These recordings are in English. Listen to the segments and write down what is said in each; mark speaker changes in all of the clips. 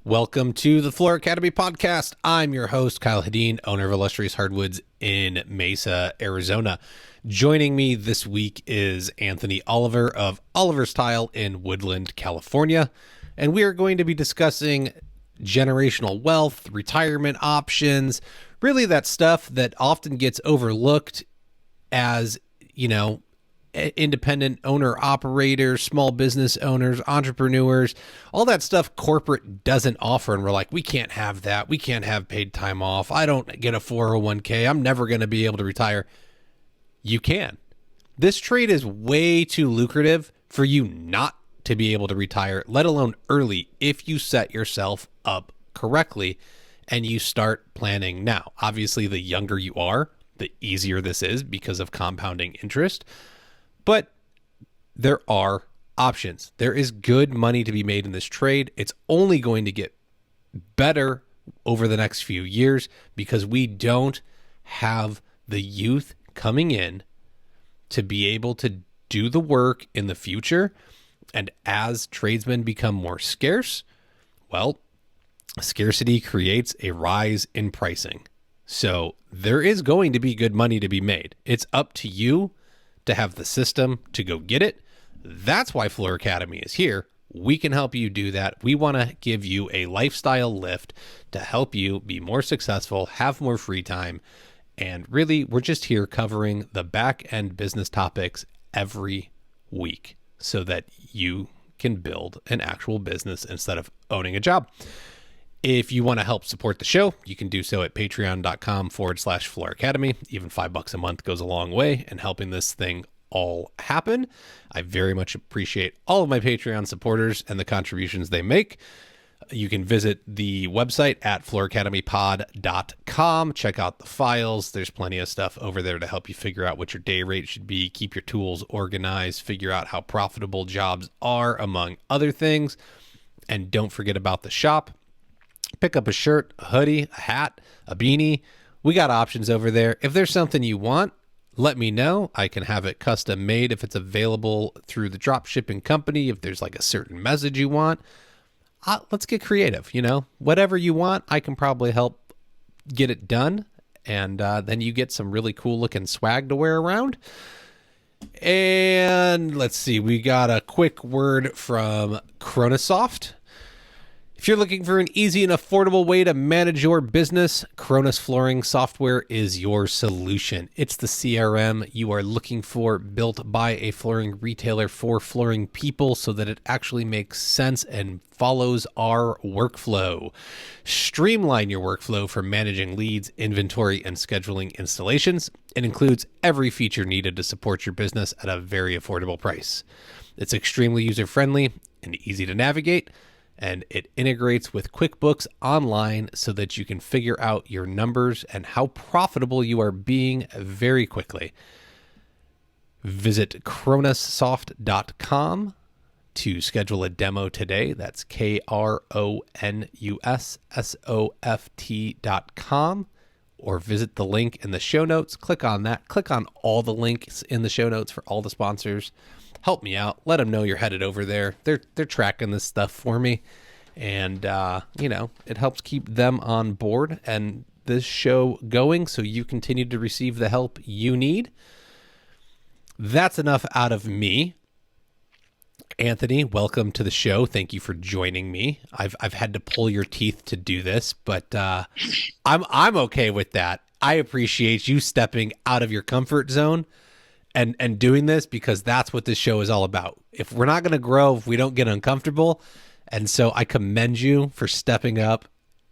Speaker 1: Welcome to the Floor Academy podcast. I'm your host, Kyle Hedin, owner of Illustrious Hardwoods in Mesa, Arizona. Joining me this week is Anthony Oliver of Oliver's Tile in Woodland, California. And we are going to be discussing generational wealth, retirement options, really that stuff that often gets overlooked as, independent owner operators, small business owners, entrepreneurs, all that stuff corporate doesn't offer. And we're like, we can't have that. We can't have paid time off. I don't get a 401k. I'm never going to be able to retire. You can. This trade is way too lucrative for you not to be able to retire, let alone early, if you set yourself up correctly and you start planning now. Obviously, the younger you are, the easier this is because of compounding interest. But there are options. There is good money to be made in this trade. It's only going to get better over the next few years because we don't have the youth coming in to be able to do the work in the future. And as tradesmen become more scarce, well, scarcity creates a rise in pricing. So there is going to be good money to be made. It's up to you to have the system to go get it. That's why Floor Academy is here. We can help you do that. We want to give you a lifestyle lift to help you be more successful, have more free time. And really, we're just here covering the back end business topics every week so that you can build an actual business instead of owning a job. If you want to help support the show, you can do so at patreon.com/Floor Academy. Even $5 a month goes a long way in helping this thing all happen. I very much appreciate all of my Patreon supporters and the contributions they make. You can visit the website at flooracademypod.com. Check out the files. There's plenty of stuff over there to help you figure out what your day rate should be, keep your tools organized, figure out how profitable jobs are, among other things. And don't forget about the shop. Pick up a shirt, a hoodie, a hat, a beanie. We got options over there. If there's something you want, let me know. I can have it custom made if it's available through the drop shipping company. If there's like a certain message you want, let's get creative. Whatever you want, I can probably help get it done. And then you get some really cool looking swag to wear around. And let's see, we got a quick word from Chronosoft. If you're looking for an easy and affordable way to manage your business, Cronus Flooring software is your solution. It's the CRM you are looking for, built by a flooring retailer for flooring people so that it actually makes sense and follows our workflow. Streamline your workflow for managing leads, inventory, and scheduling installations. It includes every feature needed to support your business at a very affordable price. It's extremely user-friendly and easy to navigate. And it integrates with QuickBooks Online so that you can figure out your numbers and how profitable you are being very quickly. Visit cronussoft.com to schedule a demo today. That's KRONUSSOFT.com. Or visit the link in the show notes. Click on that. Click on all the links in the show notes for all the sponsors. Help me out. Let them know you're headed over there. They're tracking this stuff for me. And, it helps keep them on board and this show going so you continue to receive the help you need. That's enough out of me. Anthony, welcome to the show. Thank you for joining me. I've had to pull your teeth to do this, but I'm okay with that. I appreciate you stepping out of your comfort zone and doing this because that's what this show is all about. If we're not going to grow, if we don't get uncomfortable. And so I commend you for stepping up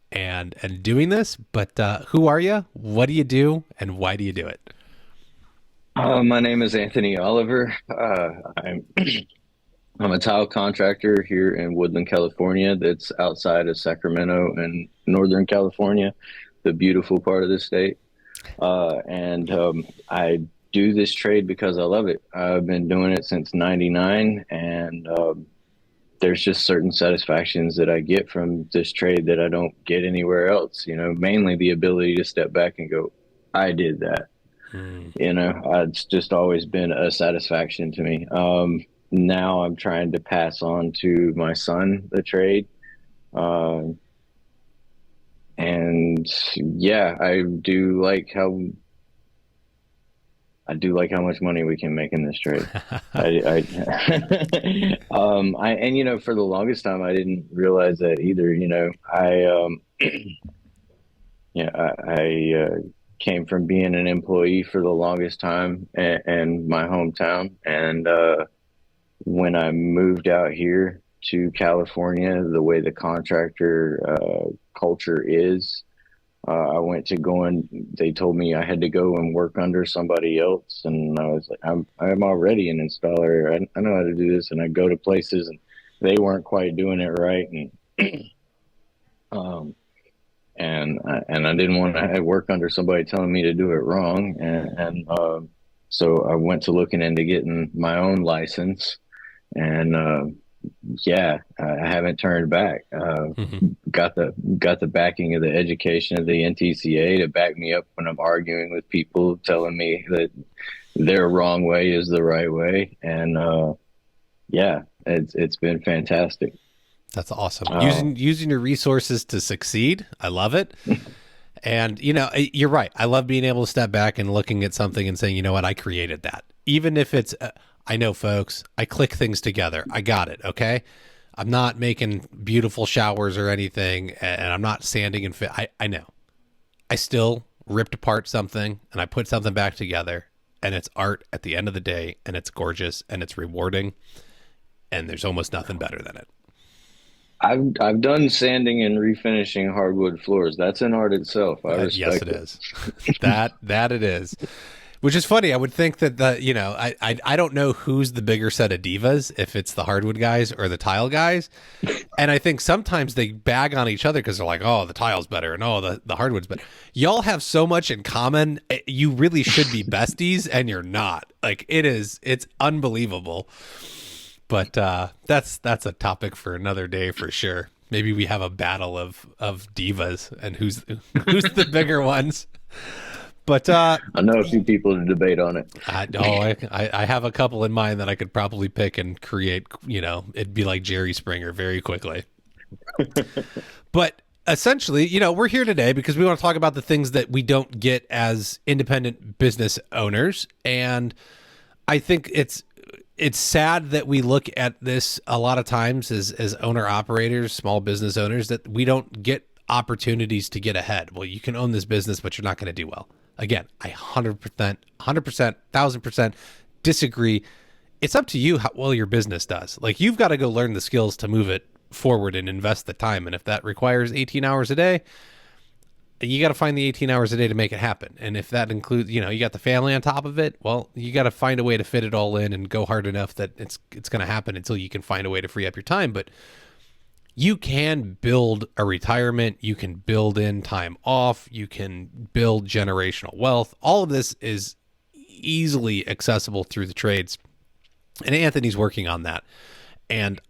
Speaker 1: and doing this. But who are you? What do you do? And why do you do it?
Speaker 2: My name is Anthony Oliver. I'm a tile contractor here in Woodland, California. That's outside of Sacramento in Northern California, the beautiful part of the state. I do this trade because I love it. I've been doing it since '99, and there's just certain satisfactions that I get from this trade that I don't get anywhere else. Mainly the ability to step back and go, I did that. It's just always been a satisfaction to me. Now I'm trying to pass on to my son the trade. Uh, and yeah, I do like how much money we can make in this trade. And for the longest time, I didn't realize that either. Yeah, came from being an employee for the longest time in my hometown, and when I moved out here to California, the way the contractor culture is, I went to go and they told me I had to go and work under somebody else, and I was like, I'm already an installer. I know how to do this, and I go to places and they weren't quite doing it right, um, and I didn't want to work under somebody telling me to do it wrong, and so I went to looking into getting my own license, and yeah, I haven't turned back.
Speaker 1: Mhm.
Speaker 2: Got the backing of the education of the NTCA to back me up when I'm arguing with people telling me that their wrong way is the right way, and yeah, it's been fantastic.
Speaker 1: That's awesome.
Speaker 2: Uh,
Speaker 1: Using your resources to succeed. I love it. And you're right. I love being able to step back and looking at something and saying, you know what, I created that. Even if it's, I know, folks, I click things together. I got it. Okay. I'm not making beautiful showers or anything, and I'm not sanding and fit. I know. I still ripped apart something and I put something back together, and it's art at the end of the day, and it's gorgeous and it's rewarding, and there's almost nothing better than it.
Speaker 2: I've done sanding and refinishing hardwood floors. That's an art itself. I
Speaker 1: Yes, it
Speaker 2: respect it.
Speaker 1: is. That it is. Which is funny. I would think that I don't know who's the bigger set of divas, if it's the hardwood guys or the tile guys. And I think sometimes they bag on each other because they're like, oh, the tile's better, and oh, the hardwood's better. Y'all have so much in common. You really should be besties, and you're not. Like, it's unbelievable. But that's a topic for another day for sure. Maybe we have a battle of divas and who's the bigger ones. But
Speaker 2: I know a few people to debate on it.
Speaker 1: I have a couple in mind that I could probably pick and create. It'd be like Jerry Springer very quickly. But essentially, we're here today because we want to talk about the things that we don't get as independent business owners, and I think it's sad that we look at this a lot of times as owner operators, small business owners, that we don't get opportunities to get ahead. Well, you can own this business, but you're not going to do well. Again, I 100%, 1,000% disagree. It's up to you how well your business does. Like, you've got to go learn the skills to move it forward and invest the time. And if that requires 18 hours a day, you got to find the 18 hours a day to make it happen. And if that includes, you got the family on top of it, well, you got to find a way to fit it all in and go hard enough that it's going to happen until you can find a way to free up your time. But you can build a retirement, you can build in time off, you can build generational wealth. All of this is easily accessible through the trades. And Anthony's working on that. And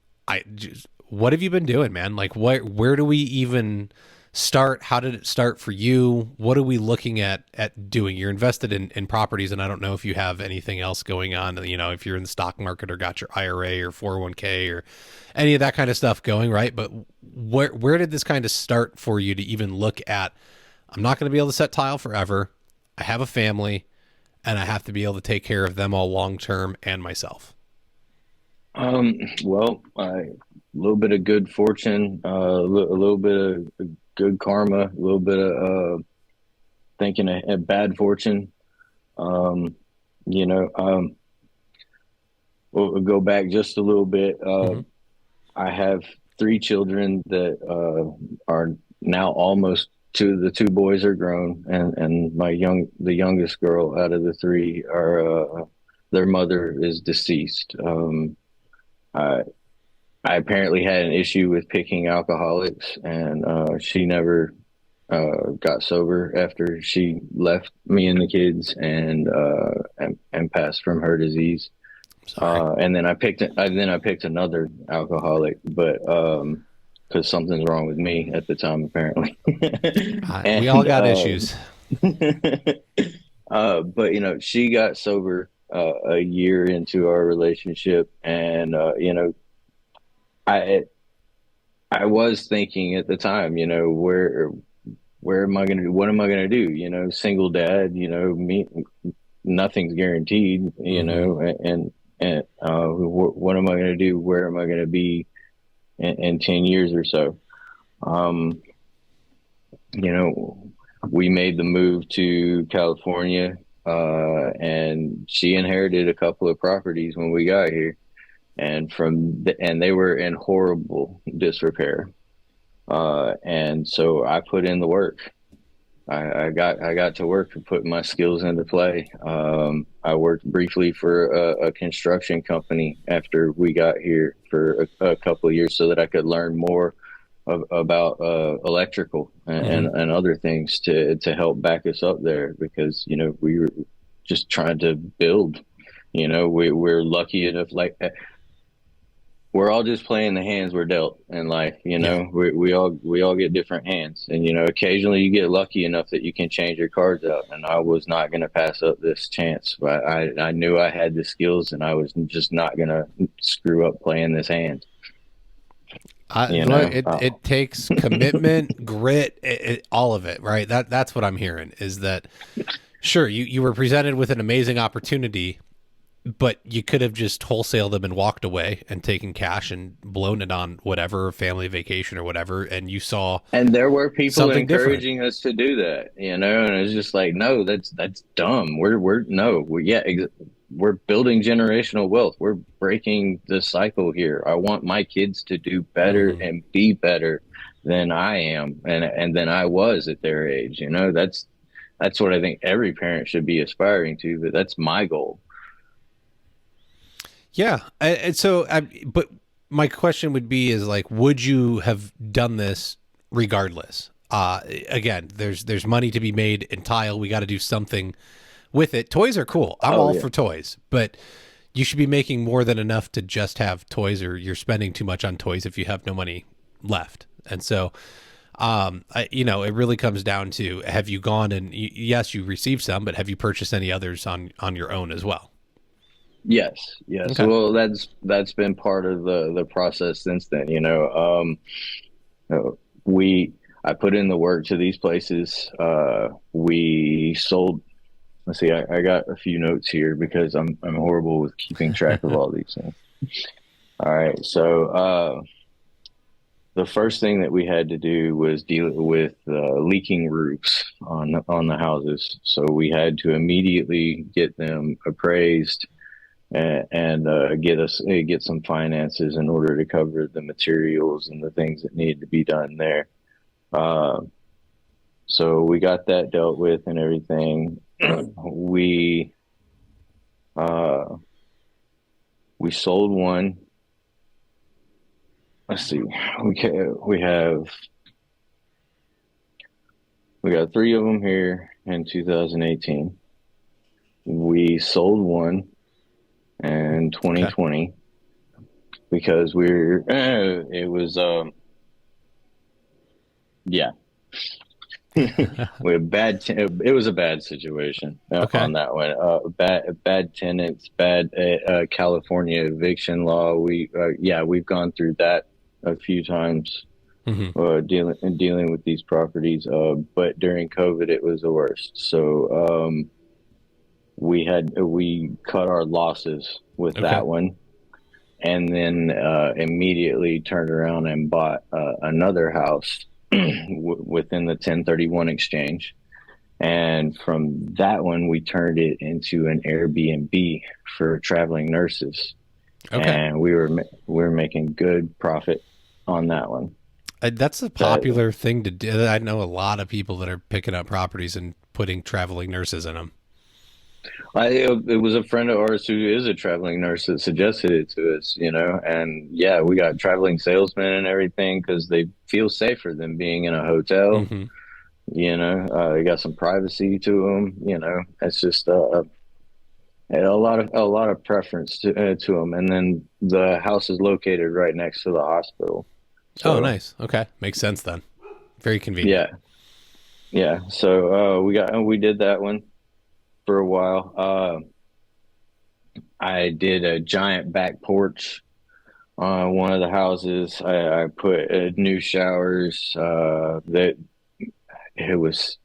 Speaker 1: what have you been doing, man? Like, where do we even start? How did it start for you? What are we looking at doing? You're invested in properties, and I don't know if you have anything else going on, if you're in the stock market or got your IRA or 401k or any of that kind of stuff going, right? But where did this kind of start for you to even look at, I'm not going to be able to set tile forever. I have a family, and I have to be able to take care of them all long term and myself.
Speaker 2: Well, a little bit of good fortune, a little bit of good karma, a little bit of thinking of bad fortune. Um, you know, we'll go back just a little bit.
Speaker 1: Mm-hmm.
Speaker 2: I have three children that are now almost two. The two boys are grown, and the youngest girl out of the three are their mother is deceased. I I apparently had an issue with picking alcoholics, and she never got sober after she left me and the kids, and passed from her disease.
Speaker 1: Sorry.
Speaker 2: And then I picked another alcoholic, but because something's wrong with me at the time apparently.
Speaker 1: We all
Speaker 2: and
Speaker 1: got issues.
Speaker 2: But she got sober a year into our relationship, and I I was thinking at the time, where am I going to, what am I going to do? Single dad, me, nothing's guaranteed,
Speaker 1: Hmm.
Speaker 2: what am I going to do? Where am I going to be in 10 years or so? Um, you know, we made the move to California, and she inherited a couple of properties when we got here, and they were in horrible disrepair. And so I put in the work. I got to work and put my skills into play. I worked briefly for a construction company after we got here for a couple of years so that I could learn more about electrical
Speaker 1: Hmm.
Speaker 2: and other things to help back us up there because we were just trying to build. We're lucky enough, like we're all just playing the hands we're dealt in life.
Speaker 1: Yeah.
Speaker 2: We all get different hands, and occasionally you get lucky enough that you can change your cards out. And I was not going to pass up this chance. But I knew I had the skills, and I was just not going to screw up playing this hand.
Speaker 1: Look,
Speaker 2: You know,
Speaker 1: it takes commitment, grit, all of it, right? That's what I'm hearing is that sure you were presented with an amazing opportunity, but you could have just wholesaled them and walked away and taken cash and blown it on whatever family vacation or whatever, and you saw
Speaker 2: and there were people
Speaker 1: something different.
Speaker 2: encouraging us to do that. And it's just like, no, that's dumb. We're no, we're building generational wealth. We're breaking the cycle here. I want my kids to do better
Speaker 1: Hmm.
Speaker 2: and be better than I am and than I was at their age. That's what I think every parent should be aspiring to, but that's my goal.
Speaker 1: Yeah, but my question would be is like, would you have done this regardless? Again, there's money to be made in tile. We got to do something with it. Toys are cool. I'm
Speaker 2: Oh
Speaker 1: all
Speaker 2: yeah.
Speaker 1: for toys, but you should be making more than enough to just have toys, or you're spending too much on toys if you have no money left. And so, it really comes down to have you gone and yes, you received some, but have you purchased any others on your own as well?
Speaker 2: Yes, yes.
Speaker 1: Okay.
Speaker 2: Well, that's been part of the process since then. Uh, we I put in the work to these places. We sold. Let's see. I got a few notes here because I'm horrible with keeping track of all these things. All right. So the first thing that we had to do was deal with leaking roofs on the houses. So we had to immediately get them appraised and get some finances in order to cover the materials and the things that needed to be done there. Uh, so we got that dealt with and everything. we uh, we sold one. Let's see. We have we got three of them here in 2018. We sold one in
Speaker 1: Okay.
Speaker 2: 2020 because it was yeah. We had it was a bad situation
Speaker 1: Okay.
Speaker 2: on that one. Bad tenants, bad California eviction law. We've gone through that a few times
Speaker 1: Hmm.
Speaker 2: dealing with these properties. But during COVID, it was the worst. So we cut our losses with
Speaker 1: Okay.
Speaker 2: that one, and then immediately turned around and bought another house within the 1031 exchange. And from that one, we turned it into an Airbnb for traveling nurses,
Speaker 1: Okay.
Speaker 2: and we were making good profit on that one.
Speaker 1: That's a
Speaker 2: That
Speaker 1: popular thing to do. I know a lot of people that are picking up properties and putting traveling nurses in them.
Speaker 2: it was a friend of ours who is a traveling nurse that suggested it to us. And yeah, we got traveling salesmen and everything because they feel safer than being in a hotel.
Speaker 1: Hmm.
Speaker 2: They got some privacy to them. It's just a lot of preference to them. And then the house is located right next to the hospital,
Speaker 1: Oh,
Speaker 2: so
Speaker 1: nice. Okay. Makes sense then. Very convenient.
Speaker 2: yeah, yeah. So we did that one for a while. I did a giant back porch One of the houses, I put new showers. That it was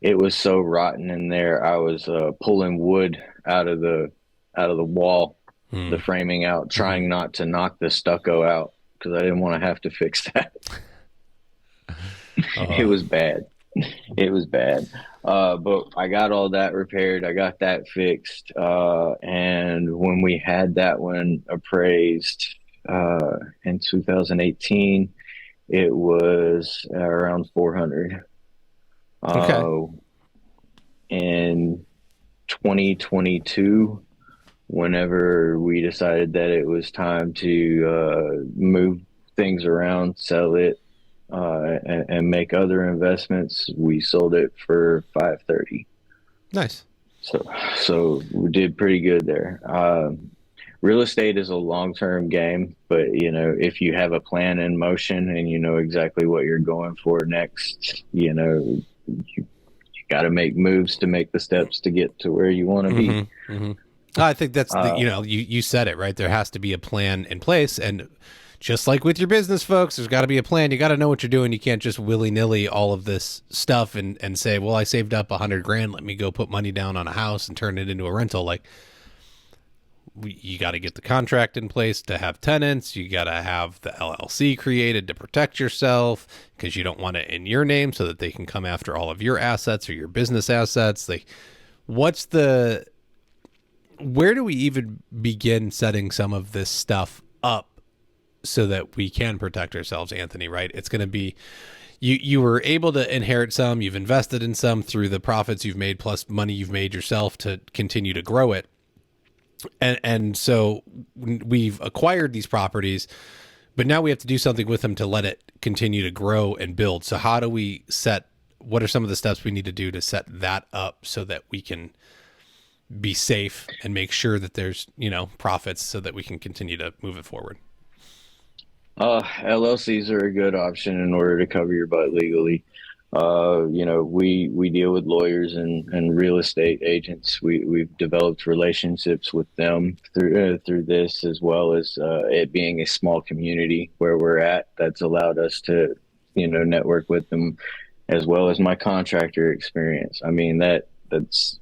Speaker 2: it was so rotten in there. I was pulling wood out of the wall,
Speaker 1: Hmm.
Speaker 2: the framing out,
Speaker 1: Hmm.
Speaker 2: trying not to knock the stucco out because I didn't want to have to fix that. It
Speaker 1: Uh,
Speaker 2: was bad. It was bad. But I got all that repaired. I got that fixed. And when we had that one appraised in 2018, it was around 400.
Speaker 1: okay.
Speaker 2: Uh, in 2022, whenever we decided that it was time to move things around, sell it, and make other investments, we sold it for 530.
Speaker 1: Nice.
Speaker 2: So, so we did pretty good there. Real estate is a long-term game, but if you have a plan in motion and you know exactly what you're going for next, you got to make moves to make the steps to get to where you want to be.
Speaker 1: Mm-hmm. Mm-hmm. I think that's the,
Speaker 2: Uh,
Speaker 1: you said it, right? There has to be a plan in place. And just like with your business, folks, there's got to be a plan. You got to know what you're doing. You can't just willy nilly all of this stuff and say, well, I saved up 100 grand. Let me go put money down on a house and turn it into a rental. Like, you got to get the contract in place to have tenants. You got to have the LLC created to protect yourself because you don't want it in your name so that they can come after all of your assets or your business assets. Like, what's the, where do we even begin setting some of this stuff up so that we can protect ourselves, Anthony, right? It's going to be, you were able to inherit some, you've invested in some through the profits you've made plus money you've made yourself to continue to grow it. And so we've acquired these properties, but now we have to do something with them to let it continue to grow and build. So how do we set, what are some of the steps we need to do to set that up so that we can be safe and make sure that there's, profits so that we can continue to move it forward?
Speaker 2: LLCs are a good option in order to cover your butt legally. We deal with lawyers and real estate agents. We've developed relationships with them through this, as well as it being a small community where we're at. That's allowed us to, network with them, as well as my contractor experience. I mean, that's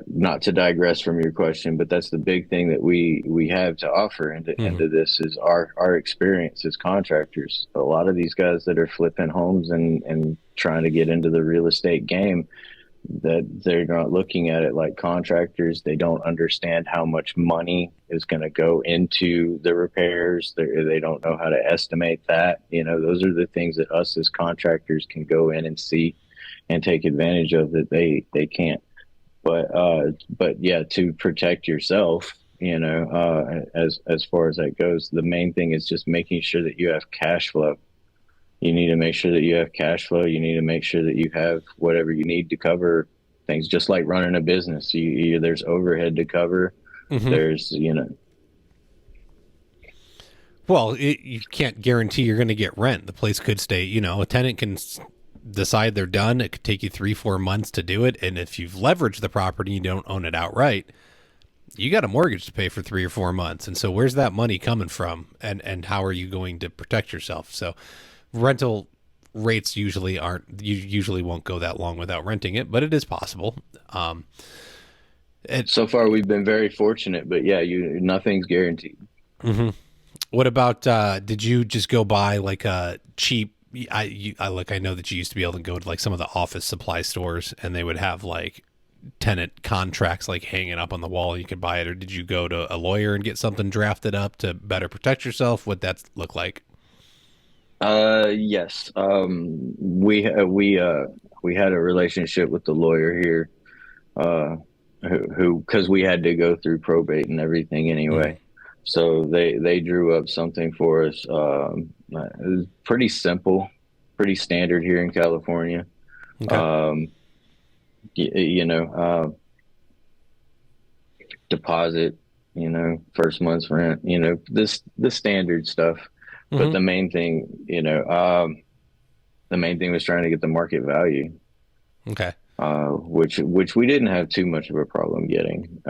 Speaker 2: not to digress from your question, but that's the big thing that we have to offer
Speaker 1: Mm-hmm.
Speaker 2: into this is our experience as contractors. A lot of these guys that are flipping homes and trying to get into the real estate game, that they're not looking at it like contractors. They don't understand how much money is going to go into the repairs. They don't know how to estimate that. Those are the things that us as contractors can go in and see and take advantage of that they can't. But yeah, to protect yourself, as far as that goes, the main thing is just making sure that you have cash flow. You need to make sure that you have cash flow. You need to make sure that you have whatever you need to cover things, just like running a business. There's overhead to cover.
Speaker 1: Mm-hmm.
Speaker 2: There's,
Speaker 1: Well, you can't guarantee you're going to get rent. The place could stay, a tenant can decide they're done. It could take you 3-4 months to do it. And if you've leveraged the property, you don't own it outright, you got a mortgage to pay for 3 or 4 months. And so where's that money coming from? And how are you going to protect yourself? So rental rates usually aren't, you usually won't go that long without renting it, but it is possible. It,
Speaker 2: so far we've been very fortunate, but yeah, nothing's guaranteed.
Speaker 1: mm-hmm. What about, did you just go buy like a cheap, I know that you used to be able to go to like some of the office supply stores and they would have like tenant contracts like hanging up on the wall. You could buy it. Or did you go to a lawyer and get something drafted up to better protect yourself? What'd that look like?
Speaker 2: Yes. We had a relationship with the lawyer here, uh, because we had to go through probate and everything
Speaker 1: Mm,
Speaker 2: anyway. So they drew up something for us. It was pretty simple, pretty standard here in California.
Speaker 1: okay.
Speaker 2: Um, deposit, first month's rent, the standard stuff. But
Speaker 1: Hmm.
Speaker 2: the main thing was trying to get the market value,
Speaker 1: Okay.
Speaker 2: which we didn't have too much of a problem getting.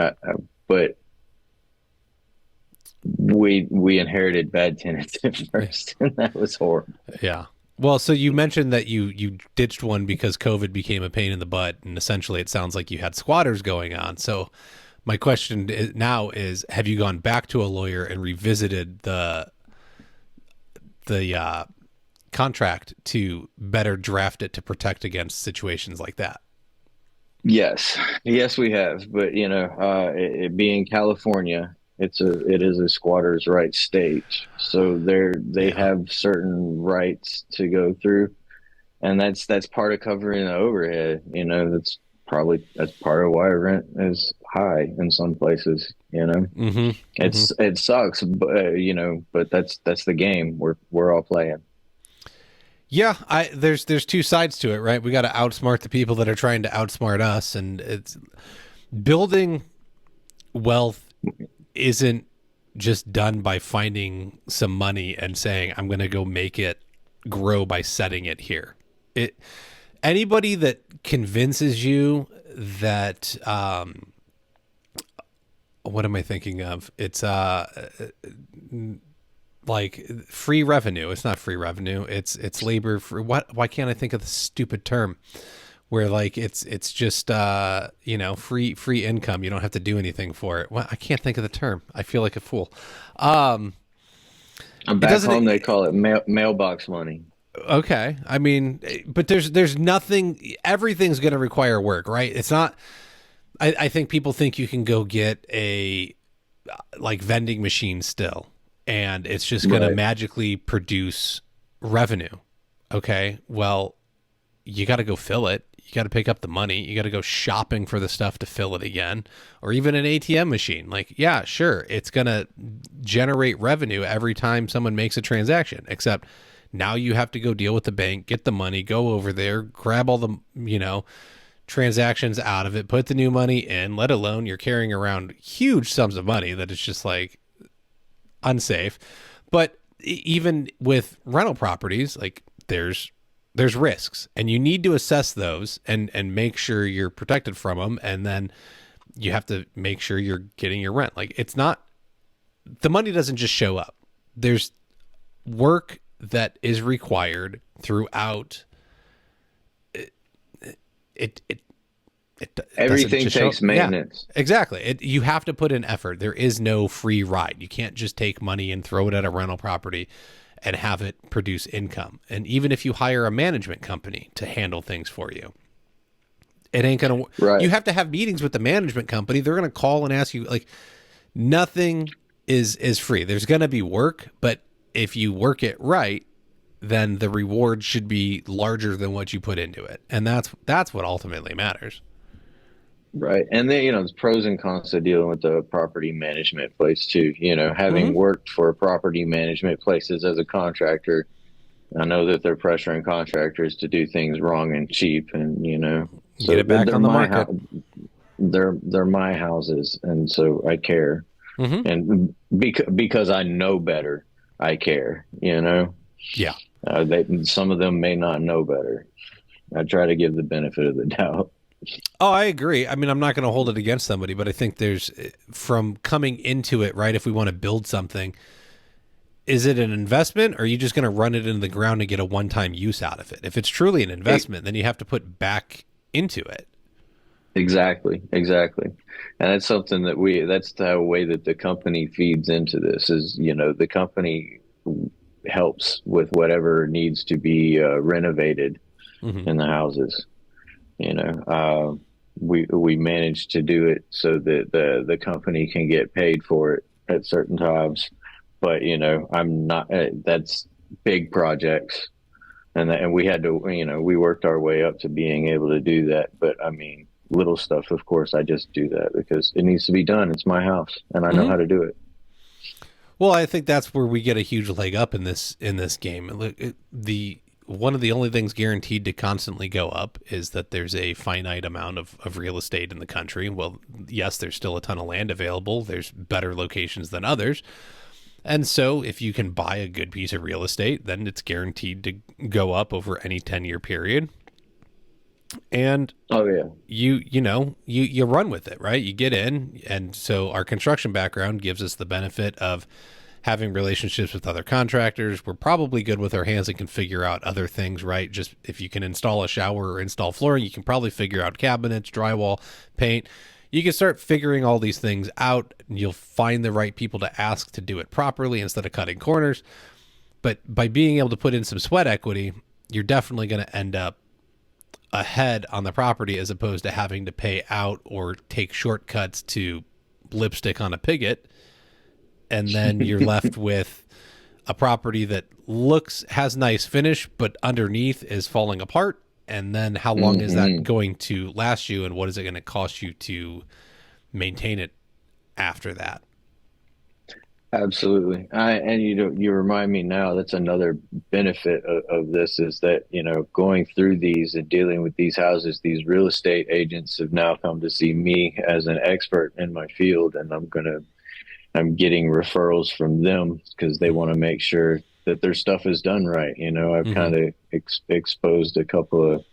Speaker 2: But we inherited bad tenants at first, and that was horrible.
Speaker 1: Yeah. Well, so you mentioned that you ditched one because COVID became a pain in the butt, and essentially it sounds like you had squatters going on. So my question now is, have you gone back to a lawyer and revisited the contract to better draft it to protect against situations like that?
Speaker 2: Yes, yes, we have. But it being California, it is a squatter's right state. So they
Speaker 1: Yeah.
Speaker 2: have certain rights to go through, and that's part of covering the overhead. That's part of why rent is high in some places.
Speaker 1: Mm-hmm. Mm-hmm.
Speaker 2: It sucks, but that's the game we're all playing.
Speaker 1: Yeah, there's two sides to it, right? We got to outsmart the people that are trying to outsmart us, and it's building wealth isn't just done by finding some money and saying I'm going to go make it grow by setting it here. It Anybody that convinces you that what am I thinking of? It's like free revenue. It's not free revenue. It's labor for what? Why can't I think of the stupid term? Where like it's just free income. You don't have to do anything for it. Well, I can't think of the term. I feel like a fool. Um,
Speaker 2: I'm
Speaker 1: it
Speaker 2: back
Speaker 1: doesn't.
Speaker 2: home. They call it mailbox money.
Speaker 1: Okay, I mean, but there's nothing. Everything's going to require work, right? It's not. I think people think you can go get a like vending machine still, and it's just going to
Speaker 2: Right.
Speaker 1: magically produce revenue. Okay, well, you got to go fill it. You got to pick up the money. You got to go shopping for the stuff to fill it again, or even an ATM machine. Like, yeah, sure, it's going to generate revenue every time someone makes a transaction, except now you have to go deal with the bank, get the money, go over there, grab all the, transactions out of it, put the new money in, let alone you're carrying around huge sums of money that is just like unsafe. But even with rental properties, like there's risks, and you need to assess those and make sure you're protected from them, and then you have to make sure you're getting your rent. Like, it's not, the money doesn't just show up. There's work that is required throughout it. It doesn't
Speaker 2: Everything
Speaker 1: just show up.
Speaker 2: takes
Speaker 1: Yeah,
Speaker 2: maintenance.
Speaker 1: exactly. You have to put in effort. There is no free ride. You can't just take money and throw it at a rental property and have it produce income. And even if you hire a management company to handle things for you, it ain't gonna.
Speaker 2: Right.
Speaker 1: You have to have meetings with the management company. They're gonna call and ask you. Like, nothing is free. There's gonna be work, but if you work it right, then the reward should be larger than what you put into it, and that's what ultimately matters.
Speaker 2: Right. And then, there's pros and cons to dealing with the property management place too. Having
Speaker 1: Mm-hmm.
Speaker 2: worked for property management places as a contractor, I know that they're pressuring contractors to do things wrong and cheap, and
Speaker 1: Get
Speaker 2: so
Speaker 1: it back
Speaker 2: they're
Speaker 1: on the
Speaker 2: my
Speaker 1: market.
Speaker 2: house, they're my houses, and so I care,
Speaker 1: Mm-hmm.
Speaker 2: and because I know better, I care.
Speaker 1: Yeah.
Speaker 2: Some of them may not know better. I try to give the benefit of the doubt.
Speaker 1: Oh, I agree. I mean, I'm not going to hold it against somebody, but I think there's, from coming into it, right? If we want to build something, is it an investment, or are you just going to run it into the ground and get a one-time use out of it? If it's truly an investment, then you have to put back into it.
Speaker 2: Exactly, exactly. And that's something that's the way that the company feeds into this is, the company helps with whatever needs to be renovated
Speaker 1: Mm-hmm.
Speaker 2: in the houses. We manage to do it so that the company can get paid for it at certain times. But, I'm not, that's big projects. And we had to, we worked our way up to being able to do that. But I mean, little stuff, of course, I just do that because it needs to be done. It's my house and I know
Speaker 1: Mm-hmm.
Speaker 2: how to do it.
Speaker 1: Well, I think that's where we get a huge leg up in this game. The one of the only things guaranteed to constantly go up is that there's a finite amount of real estate in the country. Well, yes, there's still a ton of land available. There's better locations than others. And so if you can buy a good piece of real estate, then it's guaranteed to go up over any 10-year period. And
Speaker 2: Oh yeah.
Speaker 1: you run with it, right? You get in, and so our construction background gives us the benefit of having relationships with other contractors. We're probably good with our hands and can figure out other things, right? Just if you can install a shower or install flooring, you can probably figure out cabinets, drywall, paint. You can start figuring all these things out, and you'll find the right people to ask to do it properly instead of cutting corners. But by being able to put in some sweat equity, you're definitely going to end up ahead on the property as opposed to having to pay out or take shortcuts to lipstick on a pigot. And then you're left with a property that has nice finish, but underneath is falling apart. And then how long is that going to last you, and what is it going to cost you to maintain it after that?
Speaker 2: Absolutely. And you remind me now, that's another benefit of this is that, going through these and dealing with these houses, these real estate agents have now come to see me as an expert in my field, and I'm getting referrals from them because they want to make sure that their stuff is done right. I've kind of exposed a couple of,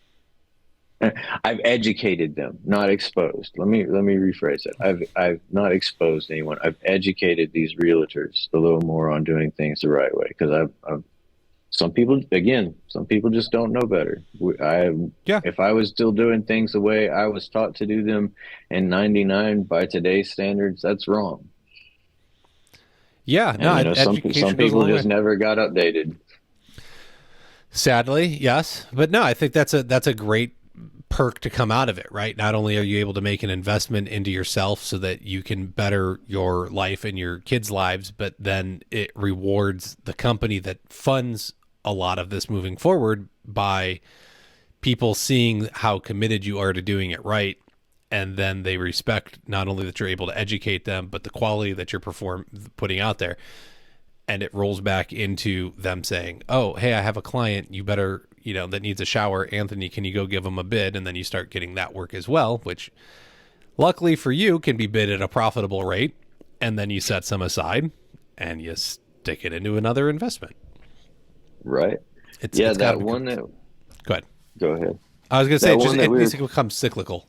Speaker 2: I've educated them, not exposed. Let me rephrase it. I've not exposed anyone. I've educated these realtors a little more on doing things the right way, because some people just don't know better. If I was still doing things the way I was taught to do them in '99 by today's standards, that's wrong.
Speaker 1: Yeah, no,
Speaker 2: and, some people just never got updated.
Speaker 1: Sadly, yes, but no, I think that's a great perk to come out of it, right? Not only are you able to make an investment into yourself so that you can better your life and your kids' lives, but then it rewards the company that funds a lot of this moving forward by people seeing how committed you are to doing it right. And then they respect not only that you're able to educate them, but the quality that you're putting out there. And it rolls back into them saying, oh, hey, I have a client, you better, that needs a shower. Anthony, can you go give them a bid? And then you start getting that work as well, which luckily for you can be bid at a profitable rate. And then you set some aside and you stick it into another investment.
Speaker 2: Right. Go ahead.
Speaker 1: Go ahead. I was going to say, it needs to become cyclical.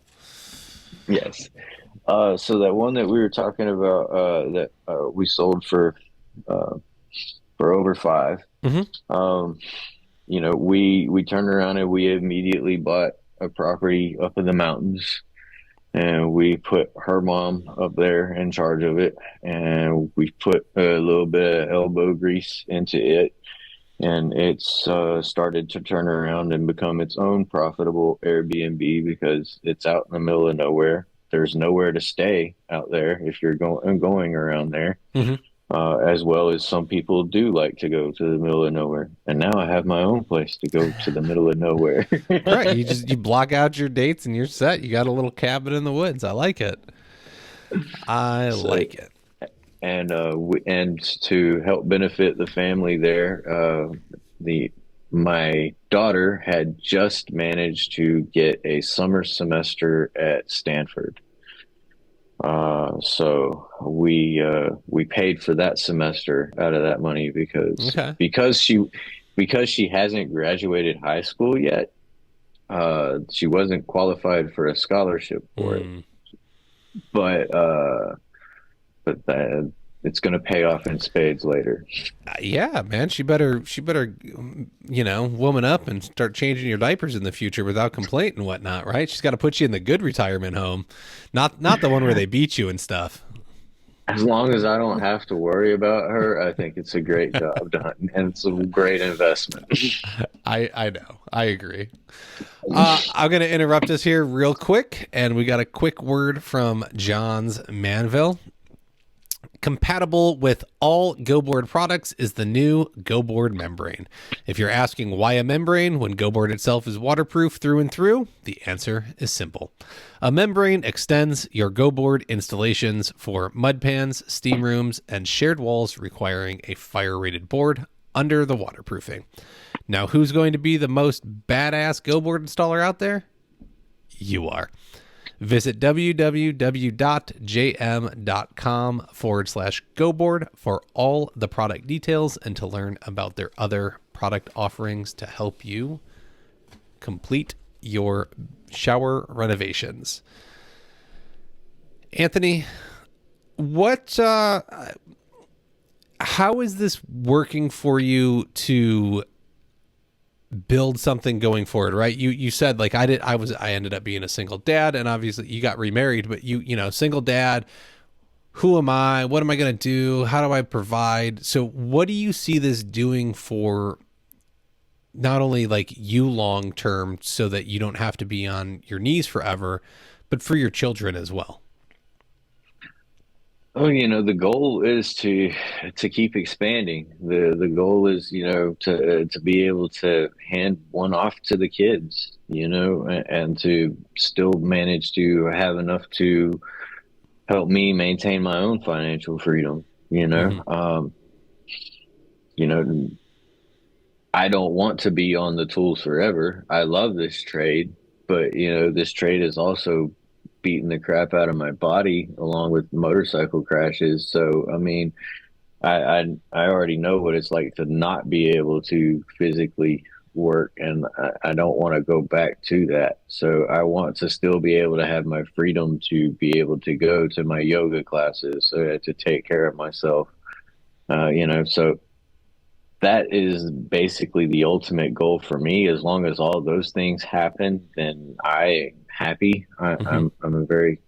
Speaker 2: Yes. So that one that we were talking about, that we sold for over 5.
Speaker 1: Mm-hmm.
Speaker 2: We turned around and we immediately bought a property up in the mountains, and we put her mom up there in charge of it, and we put a little bit of elbow grease into it, and it's started to turn around and become its own profitable Airbnb because it's out in the middle of nowhere. There's nowhere to stay out there if you're going around there.
Speaker 1: Mm-hmm.
Speaker 2: As well as some people do like to go to the middle of nowhere. And now I have my own place to go to the middle of nowhere.
Speaker 1: Right. You block out your dates and you're set. You got a little cabin in the woods. I like it. Like it.
Speaker 2: And and to help benefit the family there, my daughter had just managed to get a summer semester at Stanford. So we paid for that semester out of that money because she hasn't graduated high school yet. She wasn't qualified for a scholarship for it, but it's going to pay off in spades later.
Speaker 1: Yeah, man, she better, woman up and start changing your diapers in the future without complaint and whatnot, right? She's got to put you in the good retirement home, not the one where they beat you and stuff.
Speaker 2: As long as I don't have to worry about her, I think it's a great job done, and it's a great investment.
Speaker 1: I know. I agree. I'm going to interrupt us here real quick, and we got a quick word from John's Manville. Compatible with all GoBoard products is the new GoBoard membrane. If you're asking why a membrane when GoBoard itself is waterproof through and through, the answer is simple. A membrane extends your GoBoard installations for mud pans, steam rooms, and shared walls requiring a fire-rated board under the waterproofing. Now, who's going to be the most badass GoBoard installer out there? You are. Visit www.jm.com/GoBoard for all the product details and to learn about their other product offerings to help you complete your shower renovations. Anthony, what how is this working for you to build something going forward, right? You said like I ended up being a single dad, and obviously you got remarried, but single dad, who am I? What am I going to do? How do I provide? So what do you see this doing for not only like you long term so that you don't have to be on your knees forever, but for your children as well?
Speaker 2: Oh, the goal is to keep expanding. The goal is, to be able to hand one off to the kids, and to still manage to have enough to help me maintain my own financial freedom,
Speaker 1: Mm-hmm.
Speaker 2: you know, I don't want to be on the tools forever. I love this trade, but this trade is also beating the crap out of my body along with motorcycle crashes. So, I mean, I already know what it's like to not be able to physically work, and I don't want to go back to that. So I want to still be able to have my freedom to be able to go to my yoga classes, to take care of myself. So that is basically the ultimate goal for me. As long as all those things happen, then I'm happy.
Speaker 1: Mm-hmm.
Speaker 2: I'm a very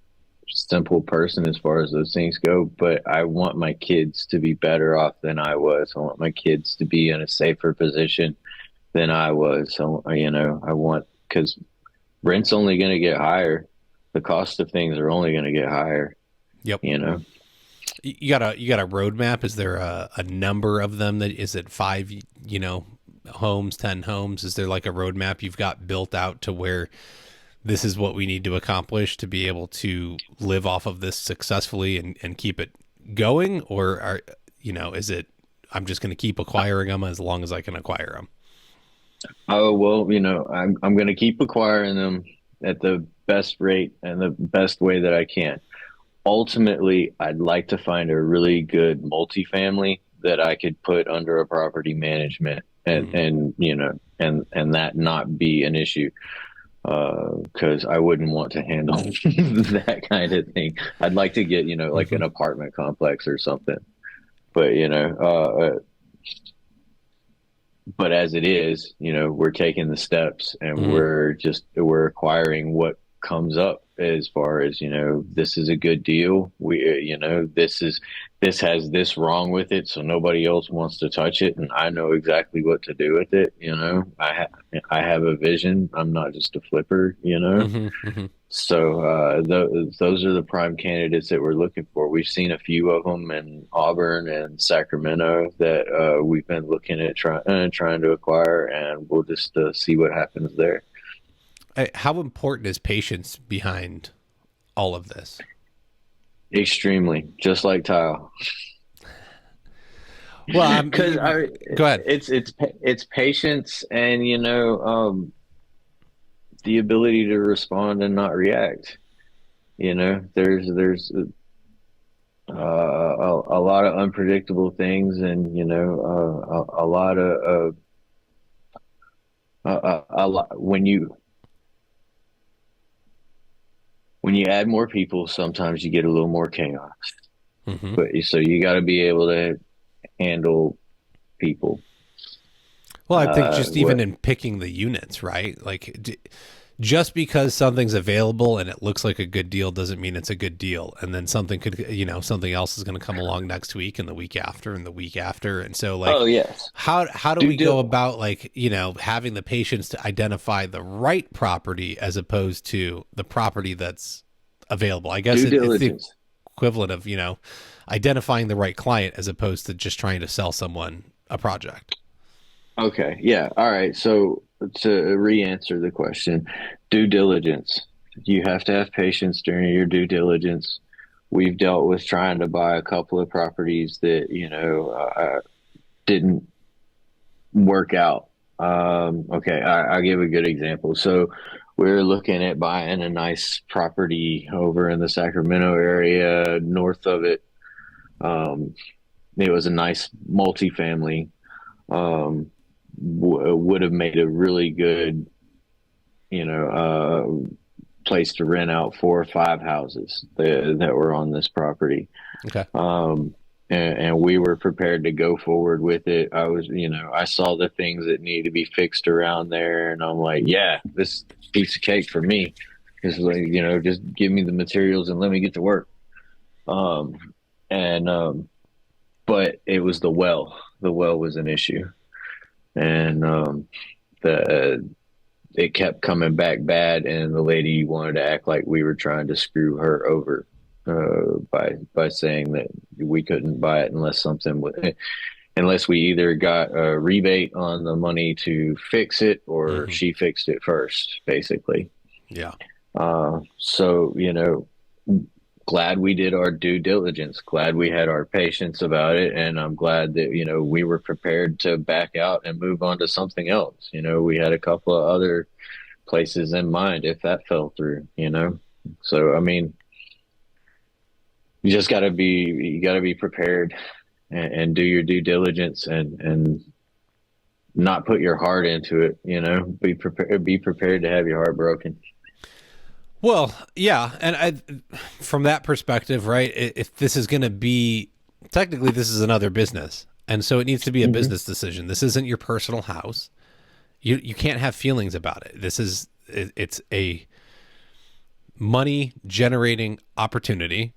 Speaker 2: simple person as far as those things go, but I want my kids to be better off than I was. I want my kids to be in a safer position than I was. So, I want, because rent's only going to get higher. The cost of things are only going to get higher,
Speaker 1: Yep.
Speaker 2: you know?
Speaker 1: You got a roadmap? Is there a number of them? That is it 5, homes, 10 homes? Is there like a roadmap you've got built out to where this is what we need to accomplish to be able to live off of this successfully and keep it going? Or is it, I'm just going to keep acquiring them as long as I can acquire them?
Speaker 2: Oh, well, I'm going to keep acquiring them at the best rate and the best way that I can. Ultimately, I'd like to find a really good multifamily that I could put under a property management, and
Speaker 1: Mm-hmm.
Speaker 2: and that not be an issue, because I wouldn't want to handle that kind of thing. I'd like to get, like
Speaker 1: Mm-hmm.
Speaker 2: an apartment complex or something. But but as it is, we're taking the steps, and
Speaker 1: Mm-hmm.
Speaker 2: we're acquiring what comes up, as far as, this is a good deal. This has this wrong with it, so nobody else wants to touch it, and I know exactly what to do with it. I have a vision. I'm not just a flipper.
Speaker 1: Mm-hmm. Mm-hmm.
Speaker 2: So those are the prime candidates that we're looking for. We've seen a few of them in Auburn and Sacramento that we've been looking at trying to acquire, and we'll just see what happens there.
Speaker 1: How important is patience behind all of this?
Speaker 2: Extremely, just like tile.
Speaker 1: Well,
Speaker 2: Because
Speaker 1: go ahead.
Speaker 2: it's patience, and the ability to respond and not react. There's a lot of unpredictable things, and a lot of a lot when you add more people, sometimes you get a little more chaos.
Speaker 1: Mm-hmm.
Speaker 2: But so you got to be able to handle people.
Speaker 1: Well, I think just even
Speaker 2: What
Speaker 1: in picking the units, right? Like, just because something's available and it looks like a good deal doesn't mean it's a good deal. And then something else is going to come along next week and the week after and the week after. And so,
Speaker 2: Oh
Speaker 1: like,
Speaker 2: yes,
Speaker 1: how do
Speaker 2: due
Speaker 1: we go
Speaker 2: dil
Speaker 1: about, like, having the patience to identify the right property as opposed to the property that's available? I guess
Speaker 2: due
Speaker 1: it's the
Speaker 2: diligence.
Speaker 1: equivalent of, identifying the right client as opposed to just trying to sell someone a project.
Speaker 2: Okay, yeah, all right. So to re-answer the question, due diligence. You have to have patience during your due diligence. We've dealt with trying to buy a couple of properties that didn't work out. Okay, I'll give a good example. So we're looking at buying a nice property over in the Sacramento area. North of it, um, it was a nice multifamily. Um, would have made a really good place to rent out 4 or 5 houses that were on this property.
Speaker 1: Okay.
Speaker 2: Um, and we were prepared to go forward with it. I saw the things that need to be fixed around there, and I'm like, yeah, this piece of cake for me is like, just give me the materials and let me get to work. Um, and But it was the well. The well was an issue, and the it kept coming back bad, and the lady wanted to act like we were trying to screw her over by saying that we couldn't buy it unless we either got a rebate on the money to fix it or
Speaker 1: Hmm.
Speaker 2: she fixed it first, basically.
Speaker 1: Yeah.
Speaker 2: So, glad we did our due diligence, glad we had our patience about it. And I'm glad that, we were prepared to back out and move on to something else. We had a couple of other places in mind if that fell through. So, I mean, you got to be prepared and do your due diligence and not put your heart into it. Be prepared to have your heart broken.
Speaker 1: Well, yeah, and from that perspective, right? If this is going to be technically, this is another business, and so it needs to be a
Speaker 2: Hmm.
Speaker 1: business decision. This isn't your personal house. You can't have feelings about it. It's a money generating opportunity,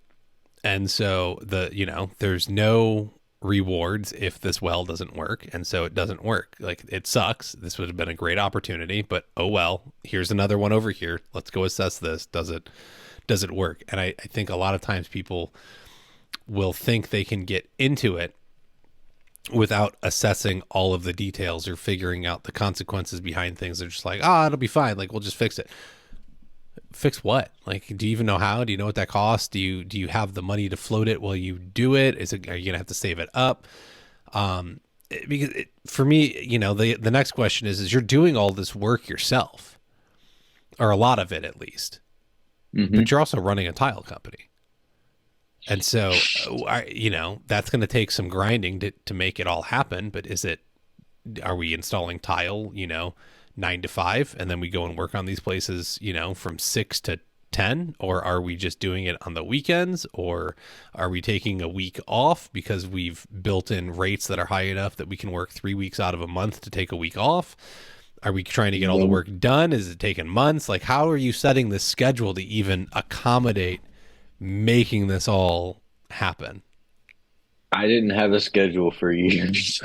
Speaker 1: and so there's no rewards if this well doesn't work, and so it doesn't work. Like, it sucks. This would have been a great opportunity, but oh well. Here's another one over here. Let's go assess this. Does it work? And I think a lot of times people will think they can get into it without assessing all of the details or figuring out the consequences behind things. They're just like, it'll be fine. Like, we'll just fix it. Fix what? Like, do you even know how? Do you know what that costs? Do you have the money to float it while you do it? Are you gonna have to save it up? Because for me, the next question is you're doing all this work yourself, or a lot of it at least, but
Speaker 2: Hmm.
Speaker 1: you're also running a tile company. And so, that's going to take some grinding to make it all happen. But are we installing tile, 9 to 5, and then we go and work on these places, from 6 to 10? Or are we just doing it on the weekends? Or are we taking a week off because we've built in rates that are high enough that we can work 3 weeks out of a month to take a week off? Are we trying to get all the
Speaker 2: Well,
Speaker 1: work done? Is it taking months? Like, how are you setting this schedule to even accommodate making this all happen?
Speaker 2: I didn't have a schedule for years.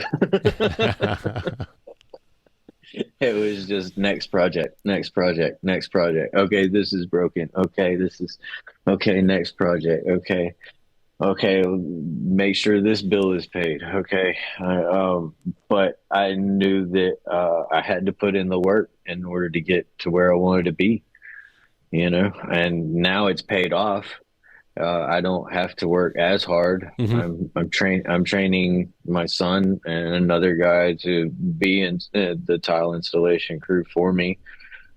Speaker 2: It was just next project, next project, next project. Okay, this is broken. Okay, this is okay, next project. Okay. Okay, make sure this bill is paid. Okay. But I knew that I had to put in the work in order to get to where I wanted to be, and now it's paid off. I don't have to work as hard.
Speaker 1: Hmm.
Speaker 2: I'm training my son and another guy to be in the tile installation crew for me,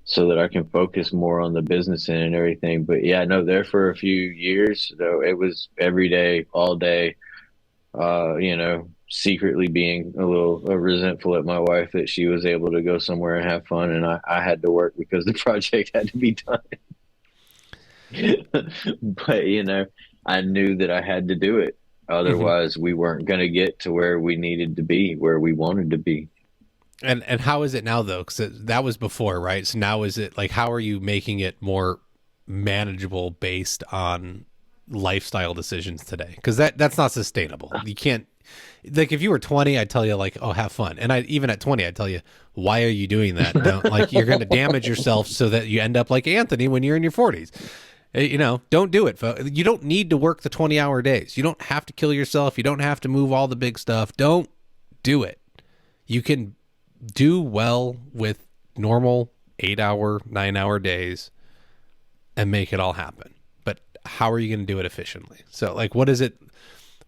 Speaker 2: so that I can focus more on the business end and everything. But yeah, no, there for a few years though, it was every day, all day. Secretly being a little resentful at my wife that she was able to go somewhere and have fun, and I had to work because the project had to be done. But I knew that I had to do it.
Speaker 1: Hmm.
Speaker 2: Otherwise, we weren't going to get to where we needed to be, where we wanted to be.
Speaker 1: And how is it now though? Because that was before, right? So now is it like, how are you making it more manageable based on lifestyle decisions today? Because that's not sustainable. You can't, like, if you were 20, I'd tell you like, oh, have fun. And even at 20, I'd tell you, why are you doing that? Don't, like, you're going to damage yourself so that you end up like Anthony when you're in your 40s. Don't do it. You don't need to work the 20-hour days. You don't have to kill yourself. You don't have to move all the big stuff. Don't do it. You can do well with normal 8-hour, 9-hour days and make it all happen. But how are you going to do it efficiently? So, like, what does it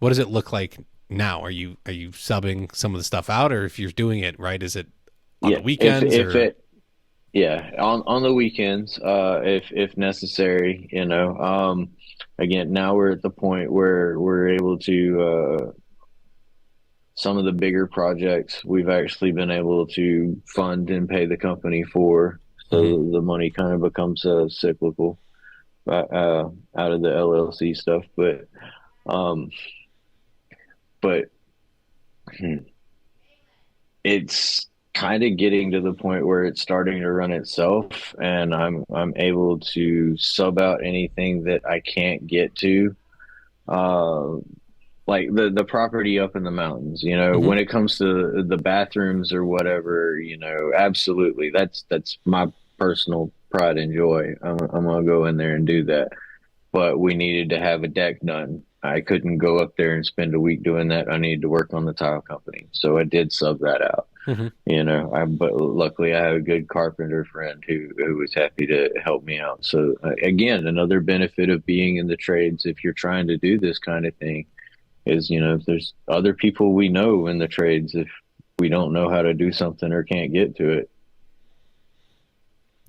Speaker 1: look like now? Are you subbing some of the stuff out, or if you're doing it right, is it on the
Speaker 2: Yeah, if
Speaker 1: weekends
Speaker 2: if
Speaker 1: or?
Speaker 2: it yeah, on the weekends, if necessary. Again, now we're at the point where we're able to some of the bigger projects we've actually been able to fund and pay the company for.
Speaker 1: Hmm.
Speaker 2: So the money kind of becomes cyclical out of the LLC stuff. Um, but hmm, it's kind of getting to the point where it's starting to run itself, and I'm able to sub out anything that I can't get to. Uh, like the property up in the mountains,
Speaker 1: Hmm.
Speaker 2: when it comes to the bathrooms or whatever, absolutely, that's my personal pride and joy. I'm gonna go in there and do that. But we needed to have a deck done. I couldn't go up there and spend a week doing that. I needed to work on the tile company, so I did sub that out.
Speaker 1: Hmm.
Speaker 2: But luckily I have a good carpenter friend who was happy to help me out. So again, another benefit of being in the trades, if you're trying to do this kind of thing, is if there's other people we know in the trades, if we don't know how to do something or can't get to it,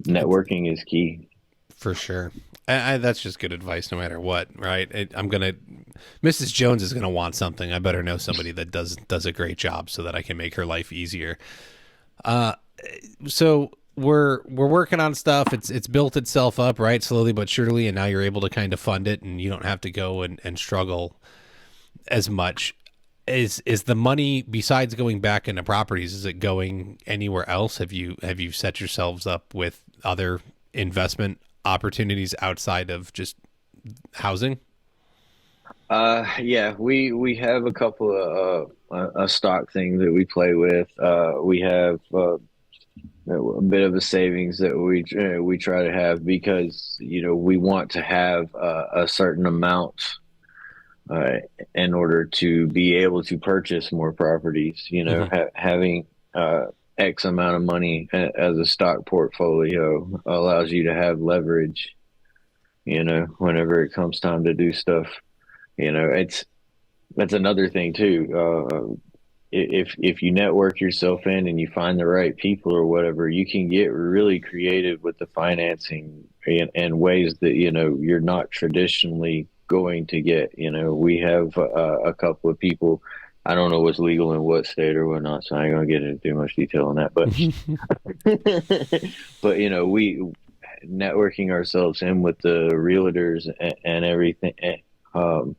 Speaker 2: networking is key.
Speaker 1: For sure. That's just good advice no matter what, right? Mrs. Jones is gonna want something. I better know somebody that does a great job so that I can make her life easier. Uh, so we're working on stuff. It's built itself up, right, slowly but surely, and now you're able to kind of fund it, and you don't have to go and struggle as much. Is the money, besides going back into properties, is it going anywhere else? Have you set yourselves up with other investment opportunities outside of just housing?
Speaker 2: Yeah, we have a couple of a stock thing that we play with. We have a bit of a savings that we try to have because we want to have a certain amount uh, in order to be able to purchase more properties.
Speaker 1: Hmm.
Speaker 2: Having X amount of money as a stock portfolio allows you to have leverage. Whenever it comes time to do stuff, it's that's another thing too. If you network yourself in and you find the right people or whatever, you can get really creative with the financing and ways that you're not traditionally going to get. We have a couple of people. I don't know what's legal in what state or whatnot, so I ain't gonna get into too much detail on that. But but we networking ourselves in with the realtors and everything, um,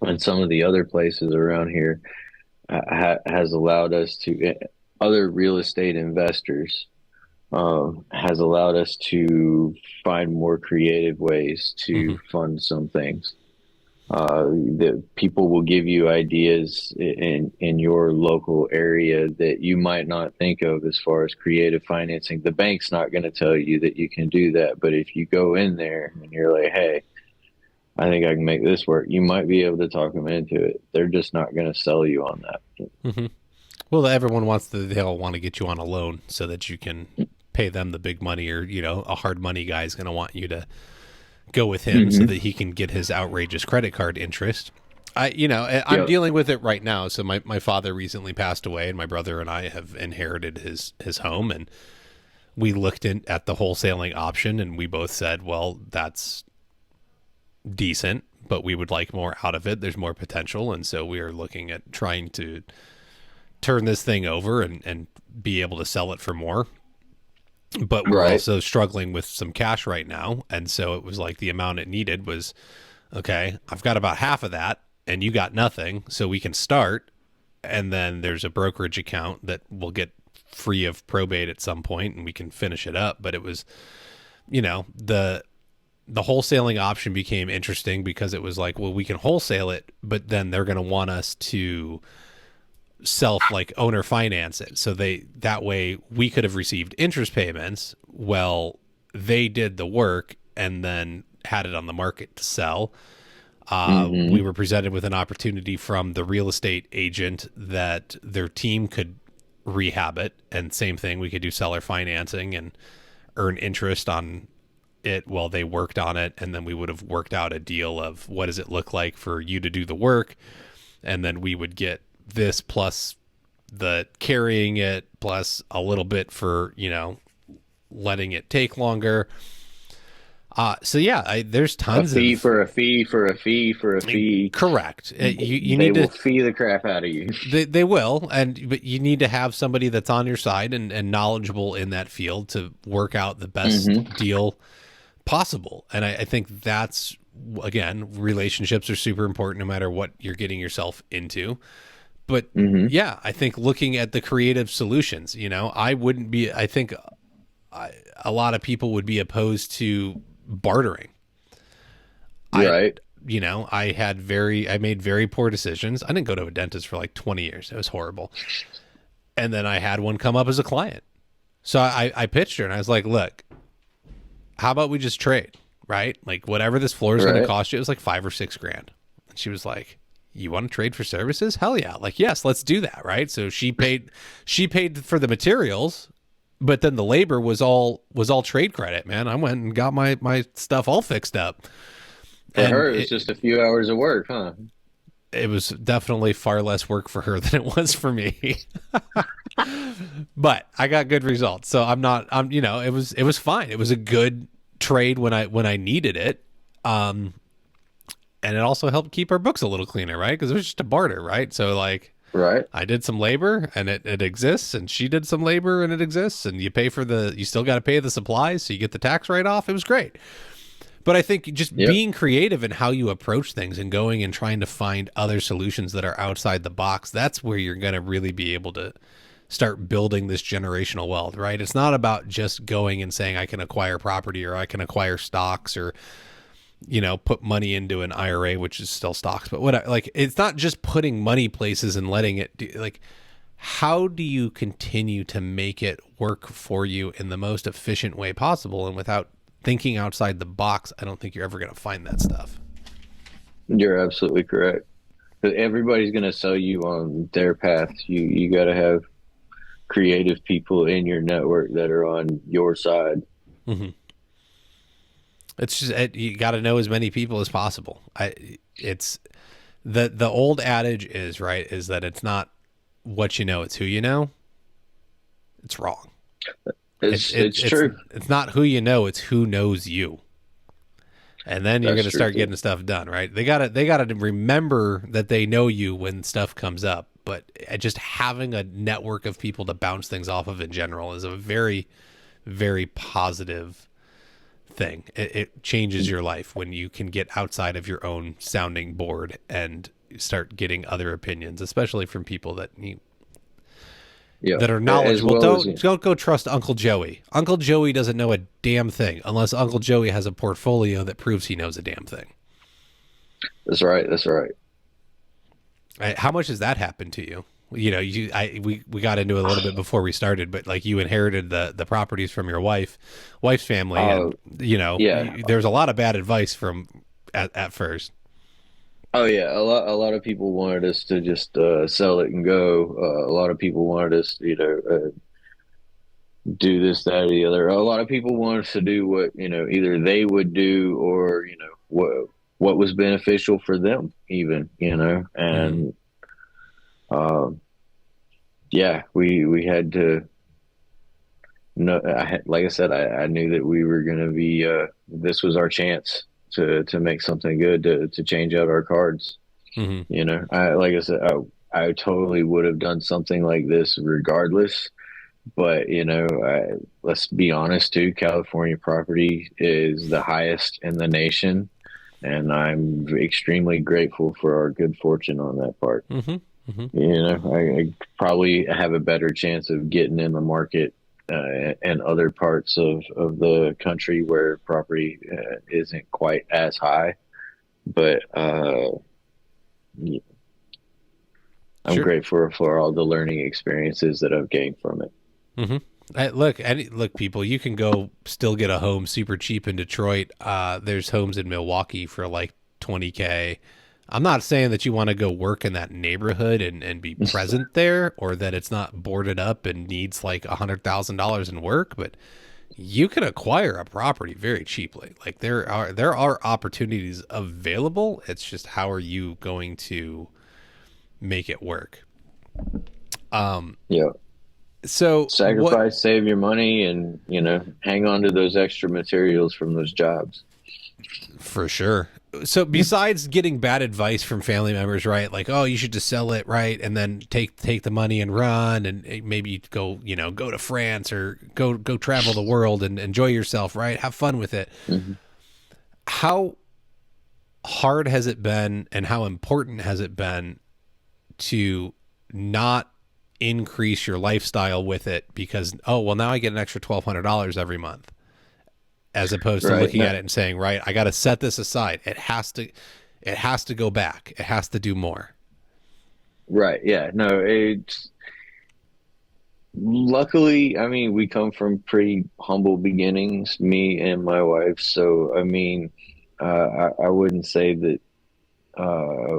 Speaker 2: and some of the other places around here has allowed us to other real estate investors has allowed us to find more creative ways
Speaker 1: Hmm.
Speaker 2: to fund some things. That people will give you ideas in your local area that you might not think of as far as creative financing. The bank's not going to tell you that you can do that, but if you go in there and you're like, "Hey, I think I can make this work," you might be able to talk them into it. They're just not going to sell you on that.
Speaker 1: Hmm. Well, everyone wants they'll want to get you on a loan so that you can pay them the big money, or a hard money guy is going to want you to go with him so that
Speaker 2: Hmm.
Speaker 1: he can get his outrageous credit card interest. I'm
Speaker 2: Yep.
Speaker 1: dealing with it right now. So my father recently passed away, and my brother and I have inherited his home, and we looked at the wholesaling option, and we both said, well, that's decent, but we would like more out of it. There's more potential, and so we are looking at trying to turn this thing over and be able to sell it for more. But we're
Speaker 2: Right.
Speaker 1: also struggling with some cash right now, and so it was like the amount it needed was, okay, I've got about half of that, and you got nothing, so we can start. And then there's a brokerage account that will get free of probate at some point, and we can finish it up. But it was, the wholesaling option became interesting because it was like, well, we can wholesale it, but then they're going to want us to self like owner finance it. So that way we could have received interest payments. Well, they did the work and then had it on the market to sell. We
Speaker 2: Hmm.
Speaker 1: were presented with an opportunity from the real estate agent that their team could rehab it, and same thing, we could do seller financing and earn interest on it while they worked on it, and then we would have worked out a deal of what does it look like for you to do the work, and then we would get this plus the carrying it plus a little bit for letting it take longer. So yeah, there's
Speaker 2: A
Speaker 1: tons
Speaker 2: fee
Speaker 1: of
Speaker 2: for a fee for a fee for a fee.
Speaker 1: correct. You
Speaker 2: They
Speaker 1: need to
Speaker 2: will fee the crap out of you.
Speaker 1: they will, but you need to have somebody that's on your side and knowledgeable in that field to work out the best
Speaker 2: Hmm.
Speaker 1: deal possible. And I think that's, again, relationships are super important no matter what you're getting yourself into. But
Speaker 2: Hmm.
Speaker 1: yeah, I think looking at the creative solutions, I think a lot of people would be opposed to bartering. I,
Speaker 2: Right.
Speaker 1: I made very poor decisions. I didn't go to a dentist for like 20 years. It was horrible. And then I had one come up as a client. So I pitched her and I was like, look, how about we just trade, right? Like whatever this floor is going to
Speaker 2: Right.
Speaker 1: cost you, it was like 5 or 6 grand. And she was like, you want to trade for services? Hell yeah. Like, yes, let's do that. Right. So she paid for the materials, but then the labor was all trade credit, man. I went and got my stuff all fixed up.
Speaker 2: For
Speaker 1: And
Speaker 2: her, it was just a few hours of work, huh?
Speaker 1: it was definitely far less work for her than it was for me. But I got good results. So it was fine. It was a good trade when I needed it. Um, and it also helped keep our books a little cleaner, right? Because it was just a barter, right? So like
Speaker 2: Right.
Speaker 1: I did some labor and it exists, and she did some labor and it exists, and you still got to pay the supplies, so you get the tax write off. It was great. But I think just
Speaker 2: Yep.
Speaker 1: being creative in how you approach things and going and trying to find other solutions that are outside the box, that's where you're going to really be able to start building this generational wealth, right? It's not about just going and saying I can acquire property or I can acquire stocks or put money into an IRA, which is still stocks, but what like it's not just putting money places and letting it do, like how do you continue to make it work for you in the most efficient way possible and without thinking outside the box? I don't think you're ever going to find that stuff.
Speaker 2: You're absolutely correct. But everybody's going to sell you on their path. You got to have creative people in your network that are on your side.
Speaker 1: Mm-hmm. It's just you got to know as many people as possible. It's the old adage is right is that it's not what you know, it's who you know. It's wrong.
Speaker 2: It's true.
Speaker 1: It's not who you know, it's who knows you. And then you're
Speaker 2: That's
Speaker 1: going to
Speaker 2: true
Speaker 1: start
Speaker 2: too.
Speaker 1: getting stuff done, right? They got to remember that they know you when stuff comes up, but just having a network of people to bounce things off of in general is a very, very positive thing. It changes your life when you can get outside of your own sounding board and start getting other opinions, especially from people
Speaker 2: Yeah.
Speaker 1: that are
Speaker 2: As
Speaker 1: knowledgeable.
Speaker 2: well as
Speaker 1: Don't go trust Uncle Joey. Uncle Joey doesn't know a damn thing unless Uncle Joey has a portfolio that proves he knows a damn thing.
Speaker 2: that's right. That's right.
Speaker 1: How much has that happened to you? We got into it a little bit before we started, but like you inherited the properties from your wife's family,
Speaker 2: Uh,
Speaker 1: and
Speaker 2: yeah.
Speaker 1: there was a lot of bad advice from at first.
Speaker 2: Oh yeah. A lot of people wanted us to just sell it and go. A lot of people wanted us, do this, that, or the other. A lot of people wanted us to do what either they would do or what was beneficial for them, even
Speaker 1: Mm-hmm.
Speaker 2: and um, yeah, we had to. No, like I said, I knew that we were going to be. This was our chance to make something good to change out our cards.
Speaker 1: Mm-hmm.
Speaker 2: Like I said, I totally would have done something like this regardless. But let's be honest too. California property is the highest in the nation, and I'm extremely grateful for our good fortune on that part.
Speaker 1: Mm-hmm. Mm-hmm.
Speaker 2: I probably have a better chance of getting in the market and other parts of the country where property isn't quite as high. But I'm
Speaker 1: Sure.
Speaker 2: grateful for all the learning experiences that I've gained from it.
Speaker 1: Mm-hmm. Look, people, you can go still get a home super cheap in Detroit. There's homes in Milwaukee for like 20K. I'm not saying that you want to go work in that neighborhood and be present there, or that it's not boarded up and needs like $100,000 in work, but you can acquire a property very cheaply. Like there are opportunities available. It's just how are you going to make it work? Um,
Speaker 2: Yeah.
Speaker 1: So what
Speaker 2: Sacrifice, save your money, and hang on to those extra materials from those jobs.
Speaker 1: for sure. So besides getting bad advice from family members, right? Like, oh, you should just sell it, right? And then take the money and run and maybe go, go to France or go travel the world and enjoy yourself, right? Have fun with it.
Speaker 2: Hmm.
Speaker 1: How hard has it been and how important has it been to not increase your lifestyle with it because, oh, well, now I get an extra $1,200 every month, as opposed to
Speaker 2: Right.
Speaker 1: looking
Speaker 2: No,
Speaker 1: at it and saying, right, I got to set this aside. It has to go back. It has to do more.
Speaker 2: right. Yeah. No, it's luckily, I mean, we come from pretty humble beginnings, me and my wife. So, I mean, I wouldn't say that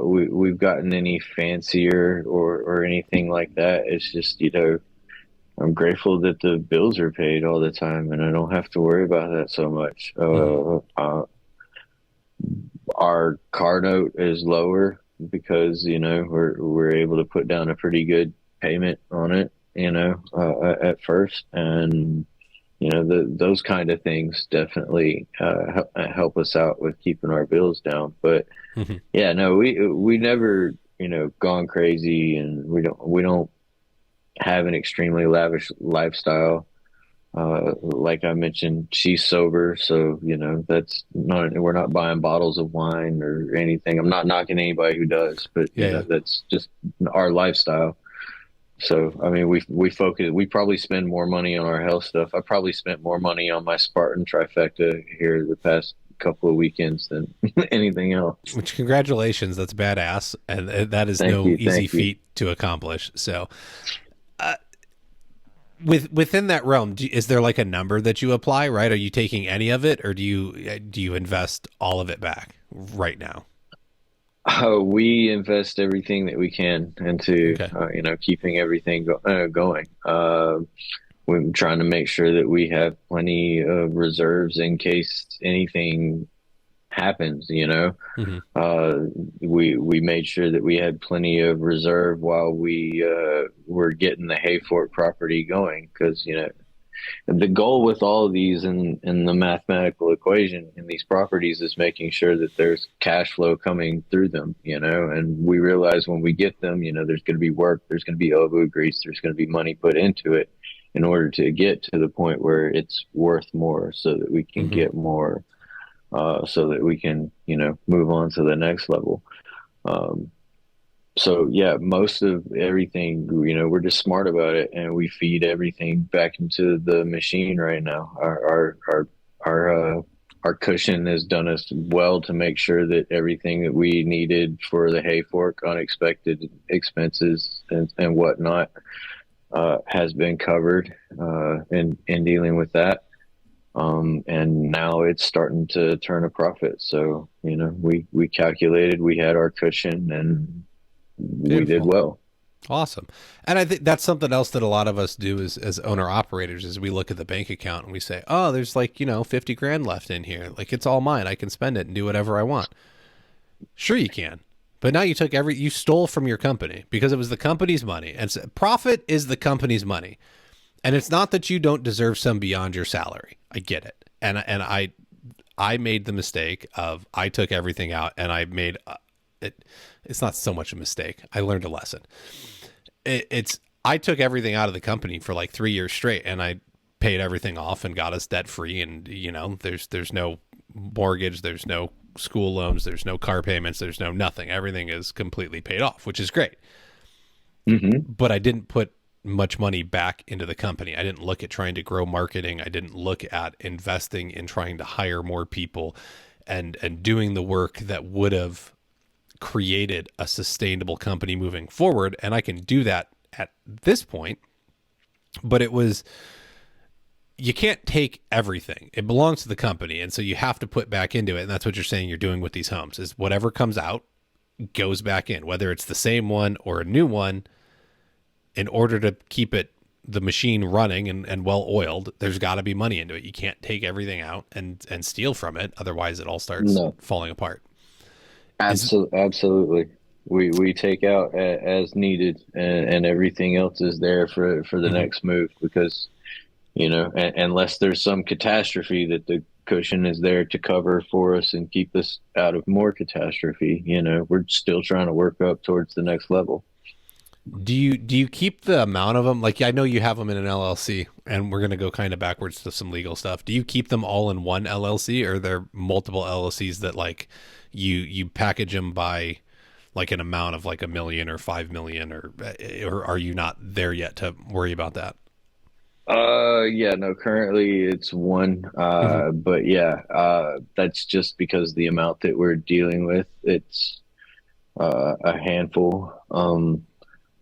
Speaker 2: we've gotten any fancier or anything like that. It's just, I'm grateful that the bills are paid all the time and I don't have to worry about that so much.
Speaker 1: Mm-hmm.
Speaker 2: Our car note is lower because, we're able to put down a pretty good payment on it, at first. And, those kind of things definitely help us out with keeping our bills down. But
Speaker 1: Mm-hmm.
Speaker 2: yeah, no, we never, gone crazy, and we don't have an extremely lavish lifestyle. Like I mentioned, she's sober, so that's not, we're not buying bottles of wine or anything. I'm not knocking anybody who does, but
Speaker 1: Yeah, yeah.
Speaker 2: that's just our lifestyle. So I mean, we focus. We probably spend more money on our health stuff. I probably spent more money on my Spartan trifecta here the past couple of weekends than anything else.
Speaker 1: Which, congratulations, that's badass, and that is
Speaker 2: Thank
Speaker 1: no
Speaker 2: you,
Speaker 1: easy
Speaker 2: thank you.
Speaker 1: feat to accomplish. So, within that realm, is there like a number that you apply? Right? Are you taking any of it, or do you invest all of it back right now?
Speaker 2: We invest everything that we can into,
Speaker 1: Okay.
Speaker 2: keeping everything going. We're trying to make sure that we have plenty of reserves in case anything happens.
Speaker 1: Mm-hmm.
Speaker 2: We made sure that we had plenty of reserve while we were getting the Hayfork property going, because the goal with all of these in the mathematical equation in these properties is making sure that there's cash flow coming through them, and we realize when we get them, there's going to be work, there's going to be ovu grease, there's going to be money put into it in order to get to the point where it's worth more so that we can
Speaker 1: Mm-hmm.
Speaker 2: get more, so that we can, move on to the next level. Um, so yeah, most of everything, we're just smart about it, and we feed everything back into the machine right now. Our cushion has done us well to make sure that everything that we needed for the hay fork, unexpected expenses and whatnot, has been covered in dealing with that. And now it's starting to turn a profit. So, we calculated, we had our cushion, and we did
Speaker 1: Beautiful.
Speaker 2: well.
Speaker 1: Awesome. And I think that's something else that a lot of us do as owner operators is we look at the bank account and we say, oh, there's like, 50 grand left in here. Like, it's all mine. I can spend it and do whatever I want. Sure you can. But now you stole from your company because it was the company's money. And profit is the company's money. And it's not that you don't deserve some beyond your salary. I get it. And I made the mistake of I took everything out and I made it. It's not so much a mistake. I learned a lesson. I took everything out of the company for like 3 years straight, and I paid everything off and got us debt free. And there's no mortgage, there's no school loans, there's no car payments, there's no nothing. Everything is completely paid off, which is great.
Speaker 2: Hmm.
Speaker 1: But I didn't put much money back into the company. I didn't look at trying to grow marketing. I didn't look at investing in trying to hire more people and doing the work that would have created a sustainable company moving forward. And I can do that at this point, but you can't take everything. It belongs to the company. And so you have to put back into it. And that's what you're saying you're doing with these homes is whatever comes out goes back in, whether it's the same one or a new one, in order to keep the machine running and well oiled. There's got to be money into it. You can't take everything out and steal from it. Otherwise it all starts
Speaker 2: No,
Speaker 1: falling apart. Is
Speaker 2: absolutely. We take out as needed, and everything else is there for the
Speaker 1: Hmm.
Speaker 2: next move because unless there's some catastrophe that the cushion is there to cover for us and keep us out of more catastrophe. We're still trying to work up towards the next level.
Speaker 1: Do you keep the amount of them? Like I know you have them in an LLC, and we're gonna go kind of backwards to some legal stuff. Do you keep them all in one LLC, or are there multiple LLCs that like you package them by like an amount of like 1 million or 5 million, or are you not there yet to worry about that?
Speaker 2: Yeah, no, currently it's one.
Speaker 1: Hmm.
Speaker 2: But yeah, that's just because the amount that we're dealing with, it's a handful.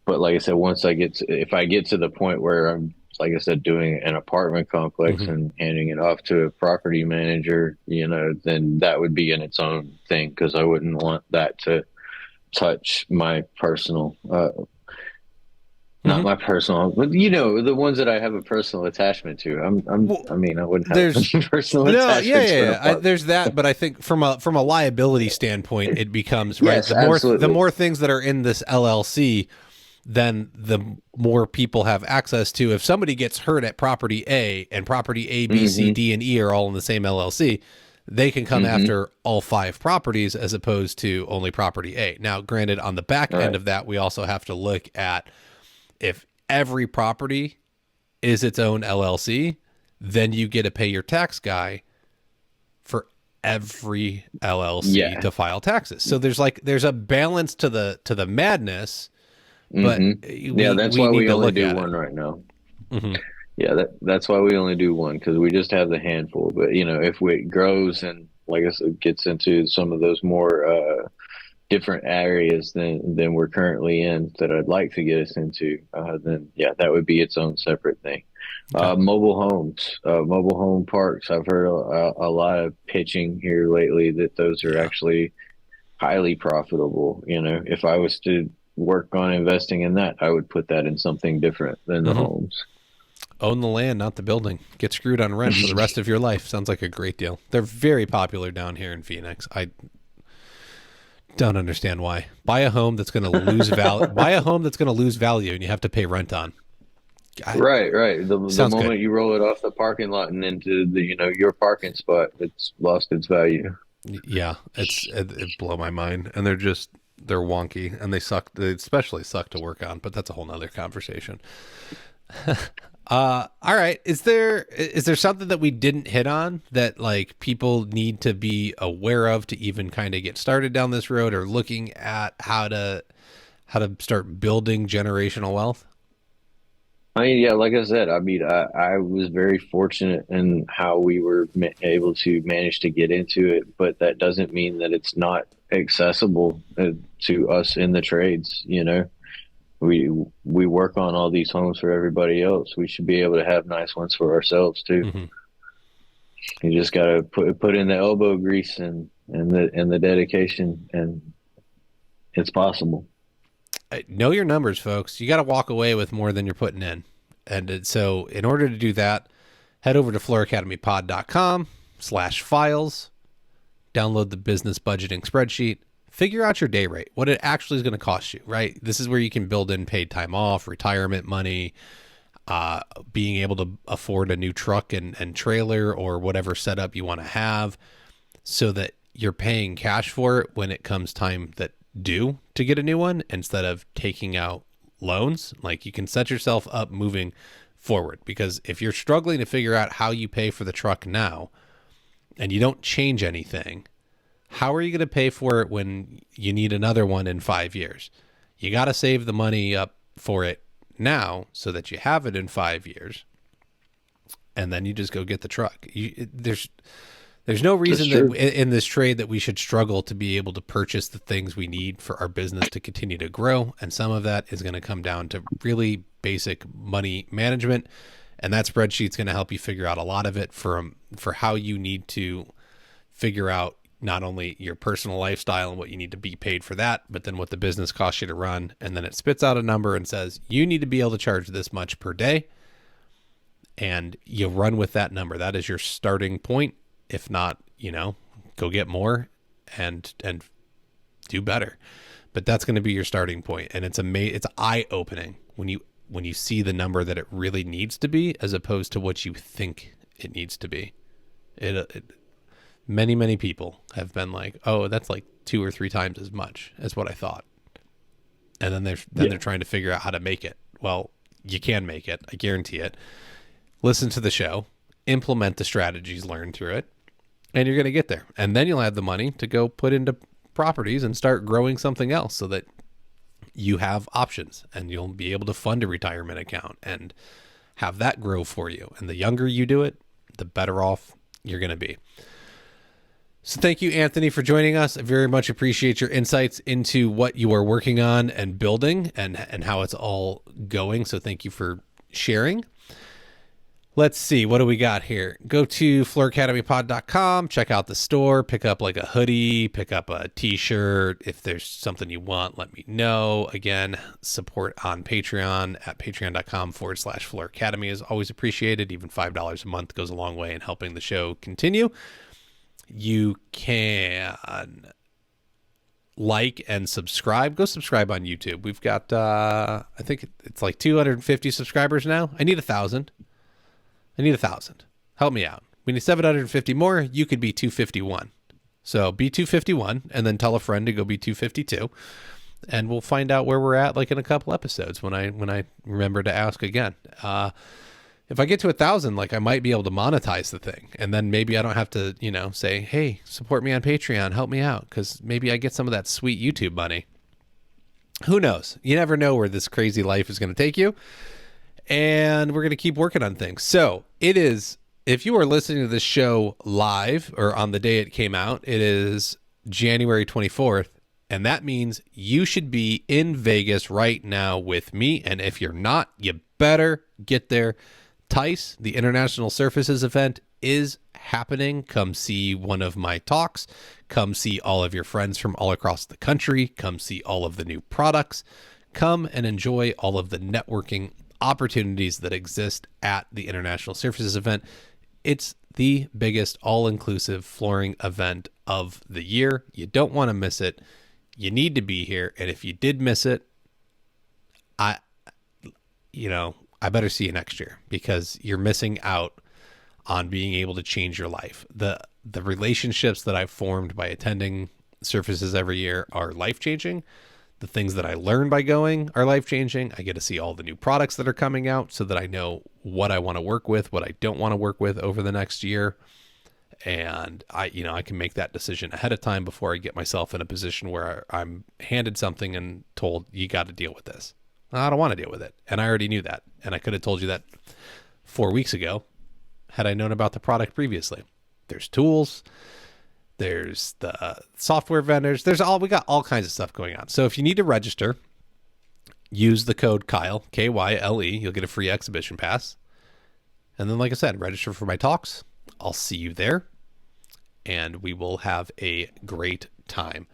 Speaker 2: But like I said, if I get to the point where I'm, like I said, doing an apartment complex
Speaker 1: Hmm.
Speaker 2: and handing it off to a property manager, then that would be in its own thing because I wouldn't want that to touch my personal, not
Speaker 1: Hmm.
Speaker 2: my personal, but the ones that I have a personal attachment to.
Speaker 1: Well,
Speaker 2: I mean, I wouldn't have
Speaker 1: there's
Speaker 2: a personal
Speaker 1: no, yeah,
Speaker 2: attachment
Speaker 1: yeah,
Speaker 2: to an
Speaker 1: yeah.
Speaker 2: apartment.
Speaker 1: There's that, but I think from a liability standpoint, it becomes right.
Speaker 2: Yes,
Speaker 1: The
Speaker 2: absolutely.
Speaker 1: more things that are in this LLC, then the more people have access to. If somebody gets hurt at property A and property A, B, C,
Speaker 2: Hmm.
Speaker 1: D, and E are all in the same LLC, they can come
Speaker 2: Hmm.
Speaker 1: after all five properties as opposed to only property A. Now, granted, on the back
Speaker 2: All
Speaker 1: end
Speaker 2: right.
Speaker 1: of that, we also have to look at if every property is its own LLC, then you get to pay your tax guy for every LLC
Speaker 2: Yeah.
Speaker 1: to file taxes. So there's a balance to the madness, but
Speaker 2: Hmm. Yeah, that's
Speaker 1: we
Speaker 2: why
Speaker 1: need
Speaker 2: we
Speaker 1: to
Speaker 2: only
Speaker 1: look
Speaker 2: do
Speaker 1: at it.
Speaker 2: one right now.
Speaker 1: Hmm.
Speaker 2: Yeah, that's why we only do one because we just have the handful. But if it grows and like I said, gets into some of those more different areas than we're currently in that I'd like to get us into, then yeah, that would be its own separate thing.
Speaker 1: Okay.
Speaker 2: Mobile home parks. I've heard a lot of pitching here lately that those are
Speaker 1: Yeah.
Speaker 2: actually highly profitable. If I was to work on investing in that, I would put that in something different than the
Speaker 1: Hmm.
Speaker 2: homes.
Speaker 1: Own the land, not the building. Get screwed on rent for the rest of your life. Sounds like a great deal. They're very popular down here in Phoenix. I don't understand why. Buy a home that's going to lose value. Buy a home that's going to lose value, and you have to pay rent on. I,
Speaker 2: Right, right. The
Speaker 1: sounds good.
Speaker 2: moment you roll it off the parking lot and into the your parking spot, it's lost its value.
Speaker 1: Yeah, it blow my mind, and they're wonky, and they suck. They especially suck to work on, but that's a whole nother conversation. All right. Is there something that we didn't hit on that like people need to be aware of to even kind of get started down this road or looking at how to start building generational wealth?
Speaker 2: I mean, yeah, like I said, I mean, I was very fortunate in how we were able to manage to get into it, but that doesn't mean that it's not accessible to us in the trades. We work on all these homes for everybody else. We should be able to have nice ones for ourselves too.
Speaker 1: Hmm.
Speaker 2: You just got to put in the elbow grease and the dedication, and it's possible.
Speaker 1: Know your numbers, folks. You got to walk away with more than you're putting in. And so in order to do that, head over to flooracademypod.com/files, download the business budgeting spreadsheet, figure out your day rate, what it actually is going to cost you, right? This is where you can build in paid time off, retirement money, being able to afford a new truck and trailer or whatever setup you want to have so that you're paying cash for it when it comes time that due to get a new one instead of taking out loans. Like you can set yourself up moving forward because if you're struggling to figure out how you pay for the truck now and you don't change anything, how are you going to pay for it when you need another one in 5 years? You got to save the money up for it now so that you have it in 5 years, and then you just go get the truck. There's no
Speaker 2: That's
Speaker 1: reason that
Speaker 2: true.
Speaker 1: in this trade that we should struggle to be able to purchase the things we need for our business to continue to grow, and some of that is going to come down to really basic money management, and that spreadsheet's going to help you figure out a lot of it for how you need to figure out not only your personal lifestyle and what you need to be paid for that, but then what the business costs you to run. And then it spits out a number and says, you need to be able to charge this much per day. And you run with that number. That is your starting point. If not, go get more and do better. but that's going to be your starting point. And it's eye opening when you see the number that it really needs to be, as opposed to what you think it needs to be. Many people have been like, oh, that's like 2 or 3 times as much as what I thought. And then they're trying to figure out how to make it. Well, you can make it. I guarantee it. Listen to the show, implement the strategies learned through it, and you're going to get there. And then you'll have the money to go put into properties and start growing something else, so that you have options and you'll be able to fund a retirement account and have that grow for you. And the younger you do it, the better off you're going to be. So thank you, Anthony, for joining us. I very much appreciate your insights into what you are working on and building, and how it's all going. So thank you for sharing. Let's see, what do we got here? Go to flooracademypod.com, check out the store, pick up like a hoodie, pick up a t-shirt. If there's something you want, let me know. Again, support on Patreon at patreon.com/Floor Academy is always appreciated. Even $5 a month goes a long way in helping the show continue. You can like and subscribe. Go subscribe on YouTube. We've got, I think it's like 250 subscribers now. I need 1,000. Help me out. We need 750 more. You could be 251. So be 251 and then tell a friend to go be 252. And we'll find out where we're at like in a couple episodes when I remember to ask again. If I get to 1,000, like I might be able to monetize the thing. And then maybe I don't have to, say, hey, support me on Patreon, help me out. Because maybe I get some of that sweet YouTube money. Who knows? You never know where this crazy life is going to take you. And we're going to keep working on things. So it is, if you are listening to this show live or on the day it came out, it is January 24th. And that means you should be in Vegas right now with me. And if you're not, you better get there. TICE, the International Surfaces event, is happening. Come see one of my talks. Come see all of your friends from all across the country. Come see all of the new products. Come and enjoy all of the networking opportunities that exist at the International Surfaces event. It's the biggest all-inclusive flooring event of the year. You don't want to miss it. You need to be here. And if you did miss it, I better see you next year, because you're missing out on being able to change your life. The relationships that I've formed by attending Surfaces every year are life-changing. The things that I learn by going are life-changing. I get to see all the new products that are coming out so that I know what I want to work with, what I don't want to work with over the next year. And I can make that decision ahead of time before I get myself in a position where I'm handed something and told, you got to deal with this. I don't want to deal with it. And I already knew that. And I could have told you that 4 weeks ago had I known about the product previously. There's tools. There's the software vendors. We got all kinds of stuff going on. So if you need to register, use the code Kyle, Kyle. You'll get a free exhibition pass. And then, like I said, register for my talks. I'll see you there. And we will have a great time.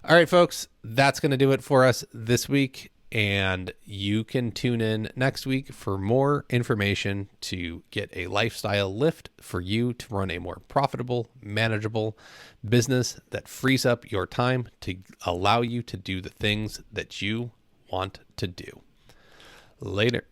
Speaker 1: All right, folks, that's going to do it for us this week. And you can tune in next week for more information to get a lifestyle lift for you to run a more profitable, manageable business that frees up your time to allow you to do the things that you want to do. Later.